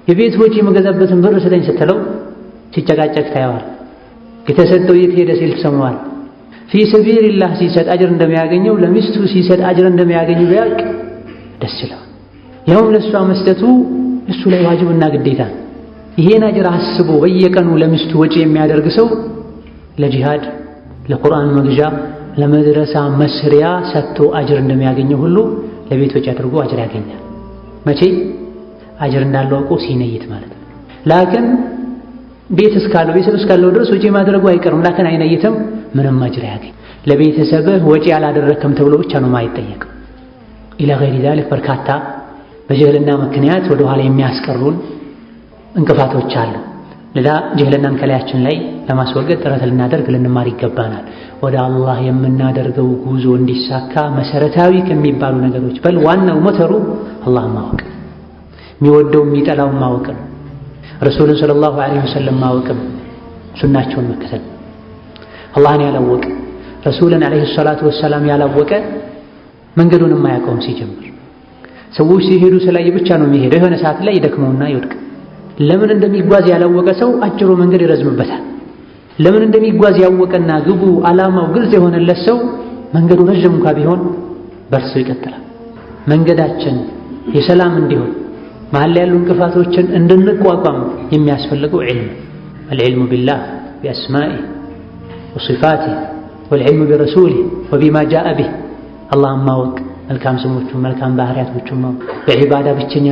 የቤት ወጪ የመገዛበትን ብር ስጠኝ ስትለው ሲጨቃጨቅ ታየዋል። የተሰጠው የት ሄደ ሲል ትሰማዋል። ፊ ሰቢልላህ ሲሰጥ አጅር እንደሚያገኘው ለሚስቱ ሲሰጥ አጅር እንደሚያገኘው ቢያውቅ ደስ ይለዋል። ያውም ለሷ መስጠቱ እሱ ላይ ዋጅብና ግዴታ። ይሄን አጅር አስቦ በየቀኑ ለሚስቱ ወጪ የሚያደርግ ሰው ለጂሃድ ለቁርአን መግዣ ለመድረሳ መስሪያ ሰጥቶ አጅር እንደሚያገኘው ሁሉ ለቤት ወጪ አድርጎ አጅር ያገኛል። መቼ አጅር እንዳለው አውቆ ሲነይት ማለት ነው። ላኪን ቤት እስካለው ድረስ ወጪ ማድረጉ አይቀርም። ላኪን አይነይትም፣ ምንም አጅር ያገኝ። ለቤተሰብህ ወጪ አላደረክም ተብሎ ብቻ ነው የማይጠየቀው። ኢላ ገይሪ ዛሊክ በርካታ በጀህልና ምክንያት ወደ ኋላ የሚያስቀሩን እንቅፋቶች አሉ። ለዛ ጀህልናን ከላያችን ላይ ለማስወገድ ጥረት ልናደርግ ልንማር ይገባናል። ወደ አላህ የምናደርገው ጉዞ እንዲሳካ መሰረታዊ ከሚባሉ ነገሮች በል ዋናው ሞተሩ አላህን ማወቅ፣ የሚወደው የሚጠላው ማወቅ፣ ረሱልን ሰለላሁ ዐለይሂ ወሰለም ማወቅ፣ ሱናቸውን መከተል። አላህን ያላወቀ ረሱልን ዐለይሂ ሰላቱ ወሰላም ያላወቀ መንገዱን የማያውቀውም ሲጀምር። ሰዎች ሲሄዱ ስላየ ብቻ ነው የሚሄደው። የሆነ ሰዓት ላይ ይደክመውና ይወድቅ። ለምን እንደሚጓዝ ያላወቀ ሰው አጭሩ መንገድ ይረዝምበታል። ለምን እንደሚጓዝ ያወቀና ግቡ ዓላማው ግልጽ የሆነለት ሰው መንገዱ ረዥም እንኳ ቢሆን በርሱ ይቀጥላል። መንገዳችን የሰላም እንዲሆን መሀል ያሉ እንቅፋቶችን እንድንቋቋም የሚያስፈልገው ዒልም፣ አልዕልሙ ቢላህ ቢአስማኢህ ወሲፋቲህ ወልዕልሙ ቢረሱሊህ ወቢማ ጃአ ቢህ። አላህን ማወቅ፣ መልካም ስሞቹን መልካም ባህሪያቶቹን ማወቅ፣ በዒባዳ ብቸኛ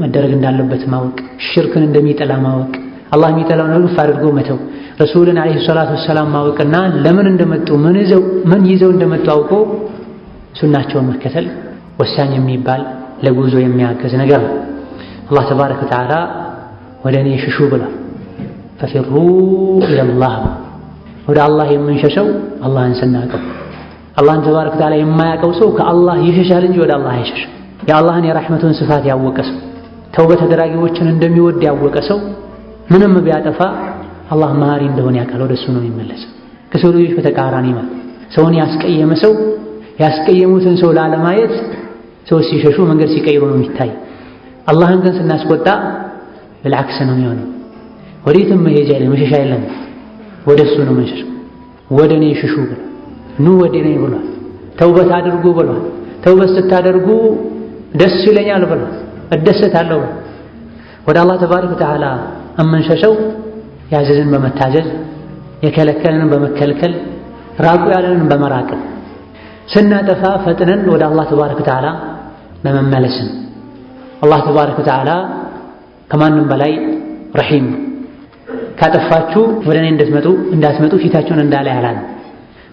መደረግ እንዳለበት ማወቅ፣ ሽርክን እንደሚጠላ ማወቅ፣ አላህ የሚጠላውን እልፍ አድርጎ መተው፣ ረሱልን ዐለይሂ ሰላቱ ወሰላም ማወቅና ለምን እንደመጡ ምን ይዘው እንደመጡ አውቆ ሱናቸውን መከተል ወሳኝ የሚባል ለጉዞ የሚያገዝ ነገር ነው። አላህ ተባረከ ወተዓላ ወደ እኔ ሽሹ ብሏል። ፈፊሩ ኢለላህ፣ ወደ አላህ የምንሸሸው አላህን ስናውቀው። አላህን ተባረከ ወተዓላ የማያውቀው ሰው ከአላህ ይሸሻል እንጂ ወደ አላህ አይሸሽም። የአላህን የረሕመቱን ስፋት ያወቀ ሰው፣ ተውበት አድራጊዎችን እንደሚወድ ያወቀ ሰው ምንም ቢያጠፋ አላህ መሃሪ እንደሆነ ያውቃል። ወደ እሱ ነው የሚመለሰው። ከሰው ልጆች በተቃራኒ ማለት ሰውን ያስቀየመ ሰው ያስቀየሙትን ሰው ላለማየት ሰዎች ሲሸሹ መንገድ ሲቀይሩ ነው የሚታይ። አላህን ግን ስናስቆጣ بالعكس ነው የሚሆነው። ወዴትም መሄጃ የለም፣ መሸሻ የለም። ወደ እሱ ነው መንሸሽ። ወደ እኔ ሽሹ ብሏል። ኑ ወደ እኔ ብሏል። ተውበት አድርጉ ብሏል። ተውበት ስታደርጉ ደስ ይለኛል ብሏል። እደሰታለሁ። ወደ አላህ ተባረከ ወተዓላ እምንሸሸው ያዘዝን በመታዘዝ የከለከለንን በመከልከል ራቁ ያለንን በመራቅ ስናጠፋ ፈጥነን ወደ አላህ ተባረከ ወተዓላ በመመለስ። አላህ ተባረከ ወተዓላ ከማንም በላይ ረሒም። ካጠፋችሁ ወደ እኔ እንዳትመጡ ፊታችሁን እንዳላይ አላለ።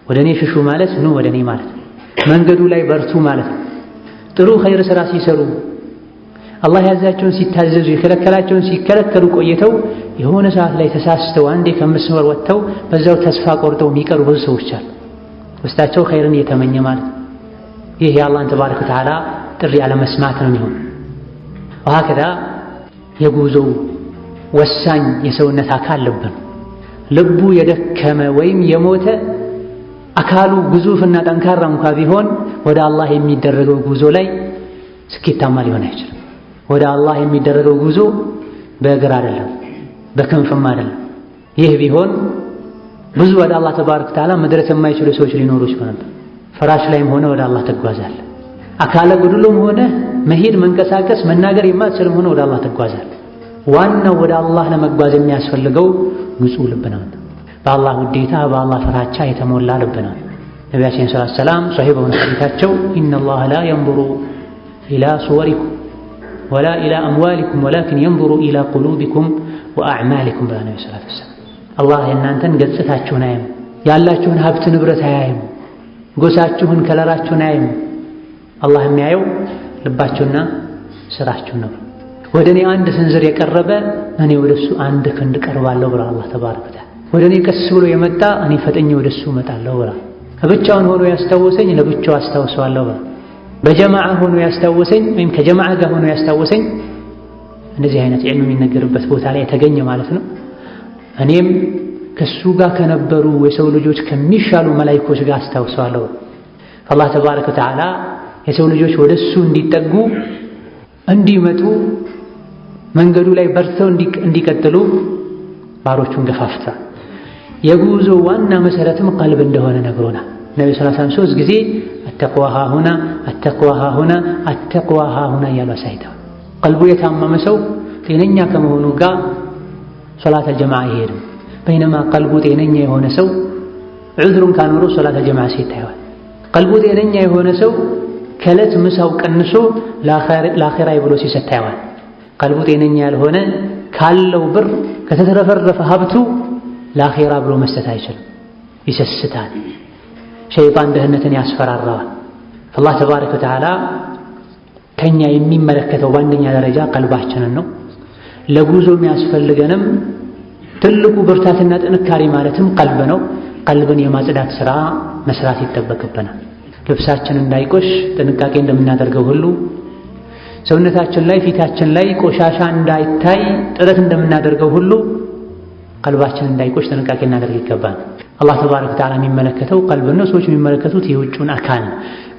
ወደ እኔ ሽሹ ማለት ኑ ወደ እኔ ማለት መንገዱ ላይ በርቱ ማለት ነው። ጥሩ ኸይር ስራ ሲሰሩ አላህ ያዛቸውን ሲታዘዙ የከለከላቸውን ሲከለከሉ ቆይተው የሆነ ሰዓት ላይ ተሳስተው አንዴ ከመስመር ወጥተው በዛው ተስፋ ቆርጠው የሚቀሩ ብዙ ሰዎች አሉ። ውስጣቸው ኸይርን እየተመኘ ማለት ነው። ይህ የአላህን ተባረከ ወተዓላ ጥሪ አለመስማት ነው የሚሆን። ወሀከዛ የጉዞው ወሳኝ የሰውነት አካል ልብ ነው። ልቡ የደከመ ወይም የሞተ አካሉ ግዙፍና ጠንካራ እንኳ ቢሆን ወደ አላህ የሚደረገው ጉዞ ላይ ስኬታማ ሊሆን አይችልም። ወደ አላህ የሚደረገው ጉዞ በእግር አይደለም፣ በክንፍም አይደለም። ይህ ቢሆን ብዙ ወደ አላህ ተባረከ ወተዓላ መድረስ የማይችሉ ሰዎች ሊኖሩ ይችላሉ። ፍራሽ ላይም ሆነ ወደ አላህ ትጓዛለህ። አካለ ጎድሎም ሆነ መሄድ መንቀሳቀስ መናገር የማትችልም ሆነ ወደ አላህ ትጓዛለህ። ዋናው ወደ አላህ ለመጓዝ የሚያስፈልገው ንጹህ ልብ ነው። በአላህ ውዴታ በአላህ ፍራቻ የተሞላ ልብ ነው። ነቢያችን ሰለላሁ ዐለይሂ ወሰለም ሷሂህ በሆነ ሐዲታቸው ኢነላህ ላ የንዙሩ ኢላ ሱወሪኩም ወላ ኢላ አምዋሊኩም ወላኪን የንዙሩ ኢላ ቁሉቢኩም ወአዕማሊኩም ብላ ነቢ ሰለላሁ ዐለይሂ ወሰለም። አላህ የእናንተን ገጽታችሁን አያይም፣ ያላችሁን ሀብት ንብረት አያይም፣ ጎሳችሁን ከለራችሁን አያይም። አላህ የሚያየው ልባችሁና ስራችሁን ነው። ወደ እኔ አንድ ስንዝር የቀረበ እኔ ወደሱ አንድ ክንድ ቀርባለሁ ብላ አላህ ተባረከ ወተዓላ። ወደ እኔ ቀስ ብሎ የመጣ እኔ ፈጥኜ ወደሱ እመጣለሁ ብላ። ብቻውን ሆኖ ያስታወሰኝ ለብቻው አስታውሰዋለሁ ብላ። በጀማዓ ሆኖ ያስታወሰኝ ወይም ከጀማዓ ጋር ሆኖ ያስታወሰኝ እንደዚህ አይነት ዒልም የሚነገርበት ቦታ ላይ የተገኘ ማለት ነው። እኔም ከሱ ጋር ከነበሩ የሰው ልጆች ከሚሻሉ መላኢኮች ጋር አስታውሰዋለሁ። አላህ ተባረከ ወተዓላ የሰው ልጆች ወደሱ እንዲጠጉ እንዲመጡ መንገዱ ላይ በርተው እንዲቀጥሉ ባሮቹን ገፋፍቷል። የጉዞ ዋና መሰረትም ቀልብ እንደሆነ ነግሮናል። ነብዩ ሰለላሁ ዐለይሂ ወሰለም 3 ጊዜ አተቅዋ ሃሁና አተቅዋ ሃሁና አተቅዋ ሃሁና እያሉ አሳይተዋል። ቀልቡ የታመመ ሰው ጤነኛ ከመሆኑ ጋር ሶላተል ጀማዓ አይሄድም። በይነማ ቀልቡ ጤነኛ የሆነ ሰው ዑዝሩን ካኖረው ሶላተል ጀማዓ ሲታየዋል። ቀልቡ ጤነኛ የሆነ ሰው ከዕለት ምሳው ቀንሶ ለአኺራ ብሎ ሲሰታየዋል። ቀልቡ ጤነኛ ያልሆነ ካለው ብር ከተተረፈረፈ ሀብቱ ለአኺራ ብሎ መስጠት አይችልም፣ ይሰስታል። ሸይጣን ድህነትን ያስፈራራዋል። አላህ ተባረከ ወተዓላ ከኛ የሚመለከተው በአንደኛ ደረጃ ቀልባችንን ነው። ለጉዞ የሚያስፈልገንም ትልቁ ብርታትና ጥንካሬ ማለትም ቀልብ ነው። ቀልብን የማጽዳት ሥራ መስራት ይጠበቅብናል። ልብሳችን እንዳይቆሽ ጥንቃቄ እንደምናደርገው ሁሉ ሰውነታችን ላይ ፊታችን ላይ ቆሻሻ እንዳይታይ ጥረት እንደምናደርገው ሁሉ ቀልባችን እንዳይቆሽ ጥንቃቄ እናደርግ ይገባል። አላህ ተባረከ ወተዓላ የሚመለከተው ቀልብ ነው። ሰዎች የሚመለከቱት የውጩን አካል ነው።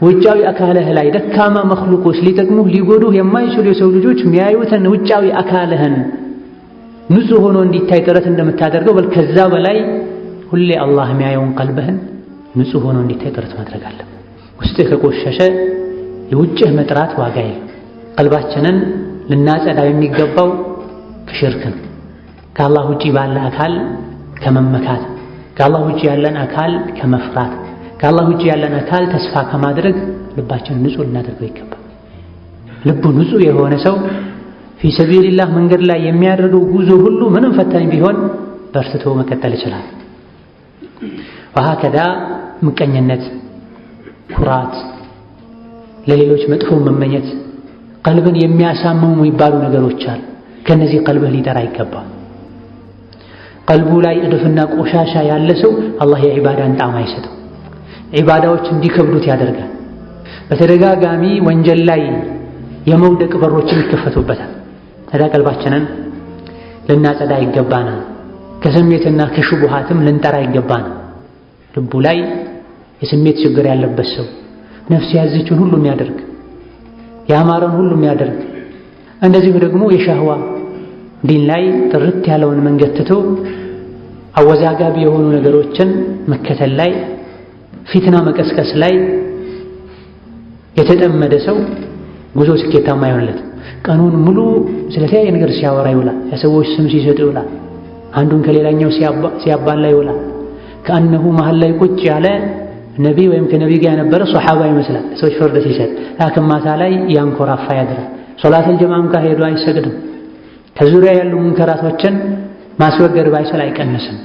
ውጫዊ አካልህ ላይ ደካማ መኽሉቆች ሊጠቅሙህ ሊጎዱህ የማይችሉ የሰው ልጆች የሚያዩትን ውጫዊ አካልህን ንጹህ ሆኖ እንዲታይ ጥረት እንደምታደርገው በል ከዛ በላይ ሁሌ አላህ የሚያየውን ቀልብህን ንጹህ ሆኖ እንዲታይ ጥረት ማድረግ አለብህ። ውስጥህ ከቆሸሸ የውጭህ መጥራት ዋጋ የለም። ቀልባችንን ልናጸዳ የሚገባው ከሽርክ ነው። ከአላህ ውጪ ባለ አካል ከመመካት፣ ከአላህ ውጪ ያለን አካል ከመፍራት፣ ከአላህ ውጪ ያለን አካል ተስፋ ከማድረግ ልባችንን ንጹህ ልናደርገው ይገባል። ልቡ ንጹህ የሆነ ሰው ፊ ሰቢልላህ መንገድ ላይ የሚያደርገው ጉዞ ሁሉ ምንም ፈታኝ ቢሆን በርትቶ መቀጠል ይችላል። ወሀከዛ ምቀኝነት፣ ኩራት፣ ለሌሎች መጥፎ መመኘት ቀልብን የሚያሳምሙ የሚባሉ ነገሮች አሉ። ከነዚህ ቀልብህ ሊጠራ ይገባል። ቀልቡ ላይ እድፍና ቆሻሻ ያለ ሰው አላህ የዒባዳን ጣዕም አይሰጠው። ዒባዳዎች እንዲከብዱት ያደርጋል። በተደጋጋሚ ወንጀል ላይ የመውደቅ በሮችን ይከፈቱበታል። ታዲያ ቀልባችንን ልናጸዳ ይገባናል። ከስሜትና ከሽቡሃትም ልንጠራ ይገባናል። ልቡ ላይ የስሜት ችግር ያለበት ሰው ነፍስ ያዘችውን ሁሉ የሚያደርግ ያማረን ሁሉ የሚያደርግ እንደዚሁ ደግሞ የሻህዋ ዲን ላይ ጥርት ያለውን መንገድ ትቶ አወዛጋቢ የሆኑ ነገሮችን መከተል ላይ ፊትና መቀስቀስ ላይ የተጠመደ ሰው ጉዞ ስኬታማ አይሆንለትም። ቀኑን ሙሉ ስለተለያየ ነገር ሲያወራ ይውላል። የሰዎች ስም ሲሰጥ ይውላል። አንዱን ከሌላኛው ሲያባላ ይውላል። ከአነሁ መሀል ላይ ቁጭ ያለ ነቢ ወይም ከነቢ ጋር የነበረ ሶሓባ ይመስላል ሰዎች ፍርድ ሲሰጥ። ላክን ማታ ላይ ያንኮራፋ ያድራል። ሶላተል ጀማዓም ጋር ሄዶ አይሰግድም። ከዙሪያ ያሉ ሙንከራቶችን ማስወገድ ባይችል አይቀንስም።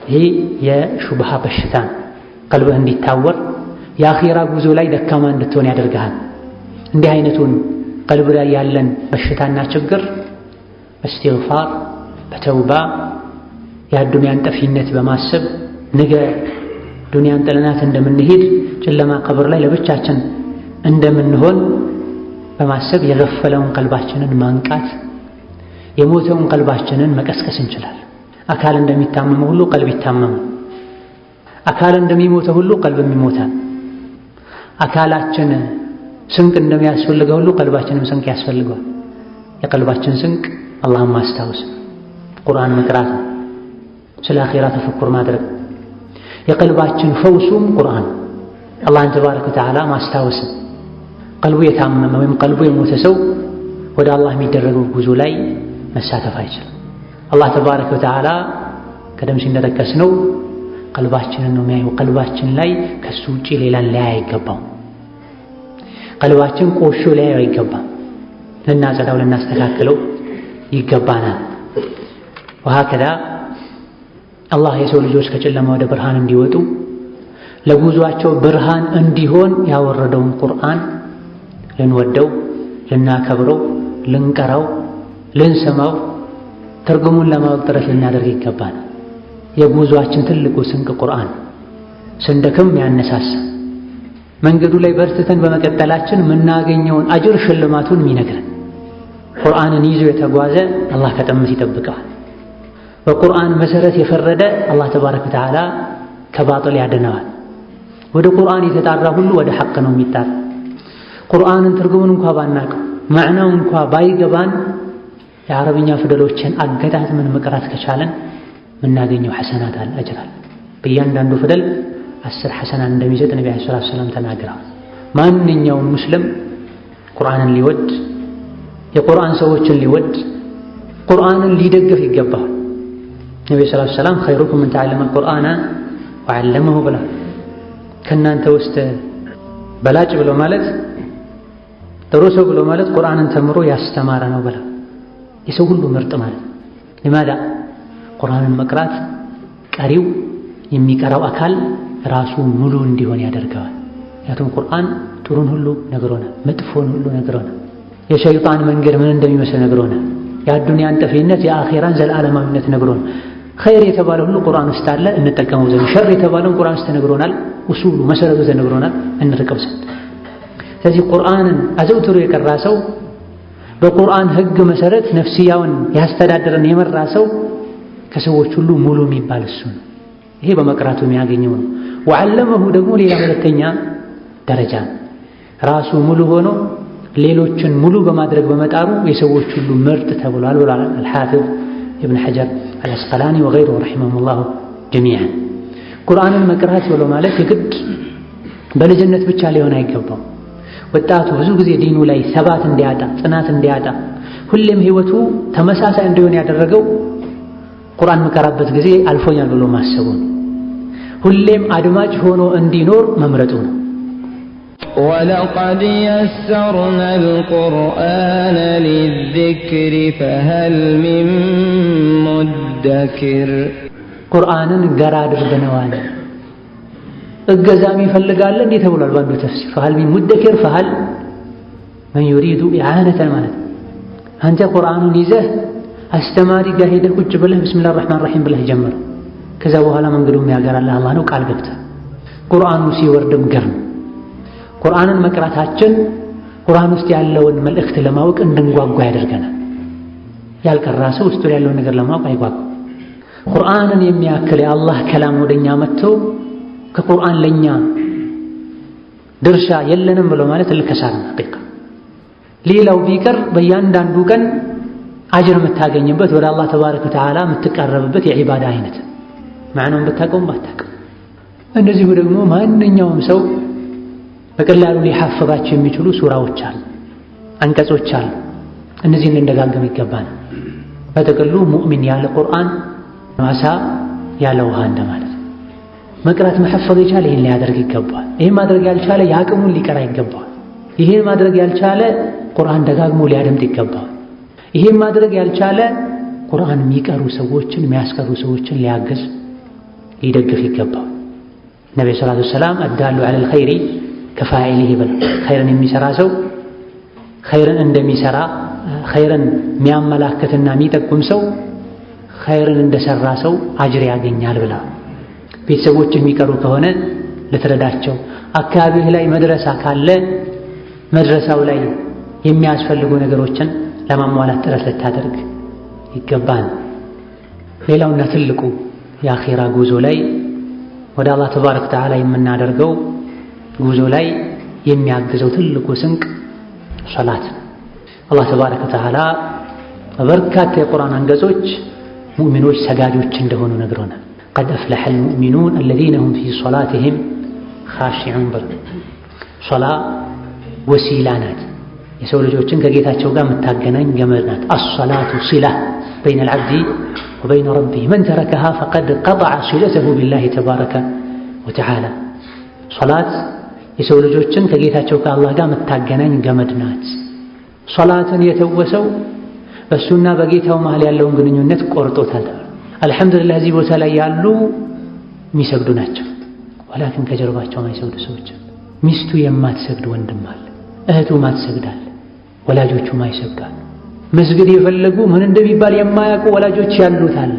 ይሄ የሹብሃ በሽታ ቀልብህ እንዲታወር የአኺራ ጉዞ ላይ ደካማ እንድትሆን ያደርግሃል። እንዲህ አይነቱን ቀልብ ላይ ያለን በሽታና ችግር በእስቲግፋር በተውባ የዱንያን ጠፊነት በማሰብ ነገ ዱንያን ጥለናት እንደምንሄድ ጨለማ ቀብር ላይ ለብቻችን እንደምንሆን በማሰብ የገፈለውን ቀልባችንን ማንቃት የሞተውን ቀልባችንን መቀስቀስ እንችላለን። አካል እንደሚታመመው ሁሉ ቀልብ ይታመማል። አካል እንደሚሞተው ሁሉ ቀልብም ይሞታል። አካላችን ስንቅ እንደሚያስፈልገው ሁሉ ቀልባችንም ስንቅ ያስፈልገዋል። የቀልባችን ስንቅ አላህን ማስታወስ፣ ቁርአን መቅራት፣ ስለ አኺራ ተፈኩር ማድረግ። የቀልባችን ፈውሱም ቁርአን። አላህን ተባረከ ወተዓላ ማስታወስ። ቀልቡ የታመመ ወይም ቀልቡ የሞተ ሰው ወደ አላህ የሚደረገው ጉዞ ላይ መሳተፍ አይችልም። አላህ ተባረከ ወተዓላ ቀደም ሲል እንደጠቀስነው ቀልባችንን ነው የሚያየው። ቀልባችን ላይ ከሱ ውጪ ሌላን ሊያይ አይገባም። ቀልባችን ቆሾ ሊያየው አይገባም። ልናጸዳው ልናስተካክለው ይገባናል። ወሀከዛ አላህ የሰው ልጆች ከጨለማ ወደ ብርሃን እንዲወጡ ለጉዟቸው ብርሃን እንዲሆን ያወረደውን ቁርአን ልንወደው፣ ልናከብረው፣ ልንቀራው፣ ልንሰማው፣ ትርጉሙን ለማወቅ ጥረት ልናደርግ ይገባናል። የጉዟችን ትልቁ ስንቅ ቁርአን፣ ስንደክም ያነሳሳ፣ መንገዱ ላይ በርትተን በመቀጠላችን የምናገኘውን አጅር ሽልማቱን የሚነግረን። ቁርአንን ይዞ የተጓዘ አላህ ከጥመት ይጠብቀዋል። በቁርአን መሰረት የፈረደ አላህ ተባረከ ወተዓላ ከባጥል ያድነዋል። ወደ ቁርአን የተጣራ ሁሉ ወደ ሐቅ ነው የሚጣራ። ቁርአንን ትርጉሙን እንኳ ባናቀው ማዕናው እንኳ ባይገባን የአረብኛ ፊደሎችን አገጣጥመን መቅራት ከቻለን የምናገኘው ሐሰናት አለ፣ አጅር አለ። በእያንዳንዱ ፊደል 10 ሐሰና እንደሚሰጥ ነብዩ ሰለላሁ ዐለይሂ ወሰለም ተናግረዋል። ማንኛውም ሙስሊም ቁርአንን ሊወድ፣ የቁርአን ሰዎችን ሊወድ፣ ቁርአንን ሊደግፍ ይገባል። ነብዩ ሰለላሁ ዐለይሂ ወሰለም ኸይሩኩም መን ተዐለመ አልቁርአነ ወዐለመሁ ብላ ከእናንተ ውስጥ በላጭ ብሎ ማለት ጥሩ ሰው ብሎ ማለት ቁርአንን ተምሮ ያስተማረ ነው ብላ የሰው ሁሉ ምርጥ ማለት ለማዳ ቁርአንን መቅራት ቀሪው የሚቀራው አካል ራሱ ሙሉ እንዲሆን ያደርገዋል። ያቱን ቁርአን ጥሩን ሁሉ ነግሮናል፣ መጥፎን ሁሉ ነግሮናል። የሸይጣን መንገድ ምን እንደሚመስል ነግሮናል። የአዱንያን ጠፊነት የአኺራን ዘላለማዊነት ነግሮናል። ኸይር የተባለ ሁሉ ቁርአን ውስጥ አለ፣ እንጠቀመው ዘንድ። ሸር የተባለውን ቁርአን ውስጥ ተነግሮናል፣ ኡሱሉ መሰረቱ ተነግሮናል፣ እንርቀው ዘንድ። ስለዚህ ቁርአንን አዘውትሮ የቀራ ሰው በቁርአን ህግ መሰረት ነፍስያውን ያስተዳደረን የመራ ሰው ከሰዎች ሁሉ ሙሉ የሚባል እሱ ነው። ይሄ በመቅራቱ የሚያገኘው ነው። ወዐለመሁ ደግሞ ሌላ ሁለተኛ ደረጃ ነው። ራሱ ሙሉ ሆኖ ሌሎችን ሙሉ በማድረግ በመጣሩ የሰዎች ሁሉ ምርጥ ተብሏል ብሏል አልሐፊዝ ኢብን ሐጀር አልአስቀላኒ ወገይሩሁ ረሒመሁሙላሁ ጀሚዓን። ቁርአንን መቅራት ብሎ ማለት የግድ በልጅነት ብቻ ሊሆን አይገባው። ወጣቱ ብዙ ጊዜ ዲኑ ላይ ሰባት እንዲያጣ፣ ጽናት እንዲያጣ፣ ሁሌም ህይወቱ ተመሳሳይ እንዲሆን ያደረገው ቁርአን መቀራበት ጊዜ አልፎኛል ብሎ ማሰቡ ነው። ሁሌም አድማጭ ሆኖ እንዲኖር መምረጡ ነው። ወለቀድ የሰርና አልቁርአነ ሊዚክሪ ፈሀል ሚን ሙደኪር። ቁርአንን ገራ አድርገነዋል። እገዛም ይፈልጋል እንዴ ተብሏል ባንዱ ተፍሲር። ፈሀል ሚን ሙደኪር ፈሀል መን ዩሪዱ ኢዓነተን ማለት አንተ ቁርአኑን ይዘህ አስተማሪ ጋር ሄደህ ቁጭ ብለህ ቢስሚላሂር ረህማኒር ረሂም ብለህ ጀመር። ከዛ በኋላ መንገዱ የሚያገራልህ አላህ ነው፣ ቃል ገብተህ ቁርአኑ ሲወርድም ገርም። ቁርአንን መቅራታችን ቁርአን ውስጥ ያለውን መልእክት ለማወቅ እንድንጓጓ ያደርገናል። ያልቀራ ሰው ውስጡ ያለውን ነገር ለማወቅ አይጓጓም። ቁርአንን የሚያክል የአላህ ከላም ወደኛ መጥቶ ከቁርአን ለኛ ድርሻ የለንም ብሎ ማለት ልከሳር ነው። ሐቂቃ ሌላው ቢቀር በእያንዳንዱ ቀን አጅር የምታገኝበት ወደ አላህ ተባረከ ወተዓላ የምትቀረብበት የዒባዳ አይነት ማዕናውን ብታውቀውም ባታውቅም። እንደዚሁ ደግሞ ማንኛውም ሰው በቀላሉ ሊሐፍዛቸው የሚችሉ ሱራዎች አሉ፣ አንቀጾች አሉ። እነዚህን ልንደጋገም ይገባናል። በጥቅሉ ሙእሚን ያለ ቁርአን ዓሳ ያለ ውሃ እንደማለት ነው። መቅራት መሐፈዝ የቻለ ይህን ሊያደርግ ይገባል። ይህን ማድረግ ያልቻለ የአቅሙን ሊቀራ ይገባል። ይህን ማድረግ ያልቻለ ቁርአን ደጋግሞ ሊያደምጥ ይገባል። ይህን ማድረግ ያልቻለ ቁርአን የሚቀሩ ሰዎችን የሚያስቀሩ ሰዎችን ሊያገዝ ሊደግፍ ይገባል። ነብዩ ሰለላሁ ዐለይሂ ወሰለም አዳሉ ዐለል ኸይሪ ከፋኢሊሂ ብለው ኸይርን የሚሰራ ሰው ኸይርን እንደሚሰራ ኸይርን የሚያመላክትና የሚጠቁም ሰው ኸይርን እንደሰራ ሰው አጅር ያገኛል ብላ ቤተሰቦች የሚቀሩ ከሆነ ልትረዳቸው፣ አካባቢህ ላይ መድረሳ ካለ መድረሳው ላይ የሚያስፈልጉ ነገሮችን ለማሟላት ጥረት ልታደርግ ይገባል። ሌላውና ትልቁ የአኺራ ጉዞ ላይ ወደ አላህ ተባረከ ወተዓላ የምናደርገው ጉዞ ላይ የሚያግዘው ትልቁ ስንቅ ሶላት። አላህ ተባረከ ወተዓላ በበርካታ የቁርአን አንቀጾች ሙእሚኖች ሰጋጆች እንደሆኑ ነግሮናል። ቀድ አፍለሐል ሙእሚኑን አለዚነ ሁም ፊ ሶላቲሂም ኻሺዑን ብሎ ሶላ ወሲላ ናት። የሰው ልጆችን ከጌታቸው ጋር የምታገናኝ ገመድ ናት። አሶላቱ ሲላ በይነ አልዓብዲ ወበይነ ረቢህ መን ተረከሃ ፈቀድ ቀጠዐ ሲለተሁ ቢላሂ ተባረከ ወተዓላ። ሶላት የሰው ልጆችን ከጌታቸው ከአላህ ጋር የምታገናኝ ገመድ ናት። ሶላትን የተወሰው በእሱና በጌታው መሃል ያለውን ግንኙነት ቆርጦታል። አልሐምዱሊላህ እዚህ ቦታ ላይ ያሉ የሚሰግዱ ናቸው። ወላኪን ከጀርባቸው የማይሰግዱ ሰዎች፣ ሚስቱ የማትሰግድ ወንድም አለ፣ እህቱ ማትሰግዳል፣ ወላጆቹ ማይሰግዳሉ። መስገድ የፈለጉ ምን እንደሚባል የማያውቁ ወላጆች ያሉት አለ።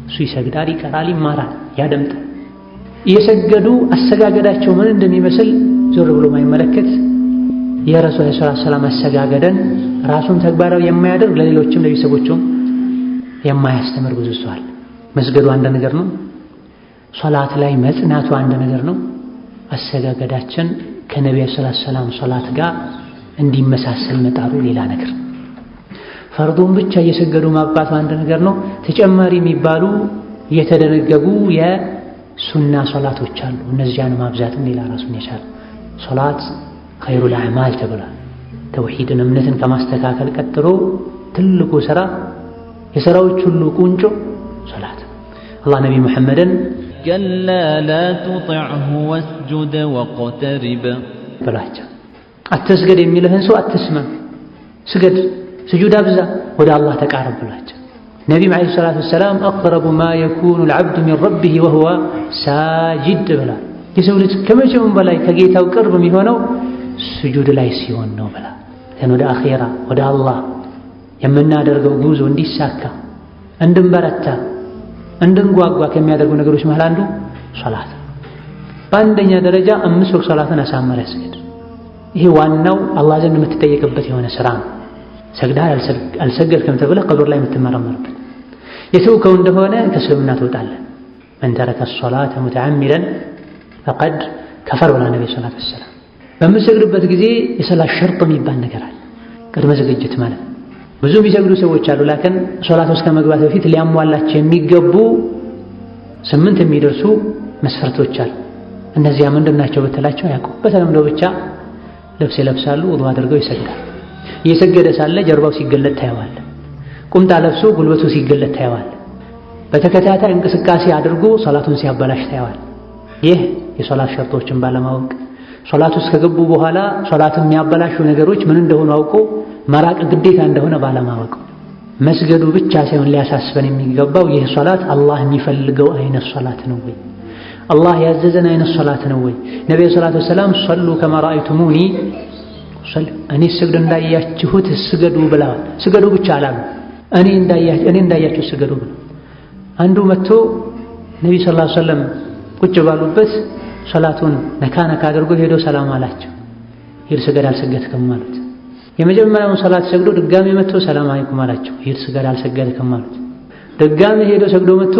እሱ ይሰግዳል፣ ይቀራል፣ ይማራል፣ ያደምጣል። እየሰገዱ አሰጋገዳቸው ምን እንደሚመስል ዞር ብሎ ማይመለከት የረሱል ሰለላሁ ዐለይሂ ወሰለም አሰጋገደን ራሱን ተግባራዊ የማያደርግ ለሌሎችም ለቤተሰቦቹም የማያስተምር ብዙ ሰው አለ። መስገዱ አንድ ነገር ነው። ሶላት ላይ መጽናቱ አንድ ነገር ነው። አሰጋገዳችን ከነብዩ ሰለላሁ ዐለይሂ ወሰለም ሶላት ጋር እንዲመሳሰል መጣሩ ሌላ ነገር። ፈርዱን ብቻ እየሰገዱ ማብቃቱ አንድ ነገር ነው። ተጨማሪ የሚባሉ የተደነገጉ የሱና ሶላቶች አሉ። እነዚያን ማብዛትም ሌላ ራሱን የቻለ ሶላት ኸይሩል አዕማል ተብሏል። ተውሂድን እምነትን ከማስተካከል ቀጥሎ ትልቁ ስራ የሥራዎች ሁሉ ቁንጮ ሶላት። አላህ ነቢ ሙሐመድን ከላ ላ ቱጢዕሁ ወስጁድ ወቅተሪብ ብሏቸው፣ አትስገድ የሚልህን ሰው አትስማ፣ ስገድ፣ ስጁድ አብዛ፣ ወደ አላህ ተቃረብ ብሏቸው። ነቢም ዓለይሂ ሰላቱ ወሰላም አቅረቡ ማ የኩኑ ልዓብዱ ሚን ረቢህ ወሁወ ሳጅድ ብሏል። የሰው ልጅ ከመቼውም በላይ ከጌታው ቅርብ የሚሆነው ስጁድ ላይ ሲሆን ነው ብላ ወደ አኼራ ወደ አላህ የምናደርገው ጉዞ እንዲሳካ እንድንበረታ እንድንጓጓ ከሚያደርጉ ነገሮች መሃል አንዱ ሶላት። በአንደኛ ደረጃ 5 ወቅት ሶላትን አሳመረ ያስገድ። ይሄ ዋናው አላህ ዘንድ የምትጠየቅበት የሆነ ስራ ነው። ሰግደሃል አልሰገድክም ተብለህ ቀብር ላይ የምትመረመርበት። የተውከው እንደሆነ ከእስልምና ትወጣለህ። መን ተረከ ሶላተ ሙተዓሚደን ፈቀድ ከፈር ብላ ነቢ ሰለላሁ ዐለይሂ ወሰለም። በምሰግድበት ጊዜ የሰላት ሸርጥ የሚባል ነገር አለ፣ ቅድመ ዝግጅት ማለት። ብዙ የሚሰግዱ ሰዎች አሉ፣ ላኪን ሶላት ውስጥ ከመግባት በፊት ሊያሟላቸው የሚገቡ 8 የሚደርሱ መስፈርቶች አሉ። እነዚያ ምንድን ናቸው ብትላቸው አያውቁም። በተለምዶ ብቻ ልብስ ይለብሳሉ፣ ውዱእ አድርገው ይሰግዳሉ። እየሰገደ ሳለ ጀርባው ሲገለጥ ታየዋል። ቁምጣ ለብሶ ጉልበቱ ሲገለጥ ታየዋል። በተከታታይ እንቅስቃሴ አድርጎ ሶላቱን ሲያበላሽ ታየዋል። ይህ የሶላት ሸርጦችን ባለማወቅ ሶላት ውስጥ ከገቡ በኋላ ሶላትን የሚያበላሹ ነገሮች ምን እንደሆኑ አውቆ መራቅ ግዴታ እንደሆነ ባለማወቅ። መስገዱ ብቻ ሳይሆን ሊያሳስበን የሚገባው ይህ ሶላት አላህ የሚፈልገው አይነት ሶላት ነው ወይ? አላህ ያዘዘን አይነት ሶላት ነው ወይ? ነብዩ ሰለላሁ ዐለይሂ ወሰለም ሰሉ ከማ ረአይቱሙኒ እኔ ስግድ እንዳያችሁት ስገዱ ብለዋል። ስገዱ ብቻ አላሉ፣ እኔ እንዳያችሁ ስገዱ ብለው። አንዱ መጥቶ ነብዩ ሰለላሁ ዐለይሂ ወሰለም ቁጭ ባሉበት ሶላቱን ነካ አድርጎ ሄዶ ሰላም አላቸው። ሂድ ስገድ አልሰገድክም አሉት። የመጀመሪያውን ሶላት ሰግዶ ድጋሜ መጥቶ ሰላም አለይኩም አላቸው። ሂድ ስገድ አልሰገድክም አሉት። ድጋሜ ሄዶ ሰግዶ መጥቶ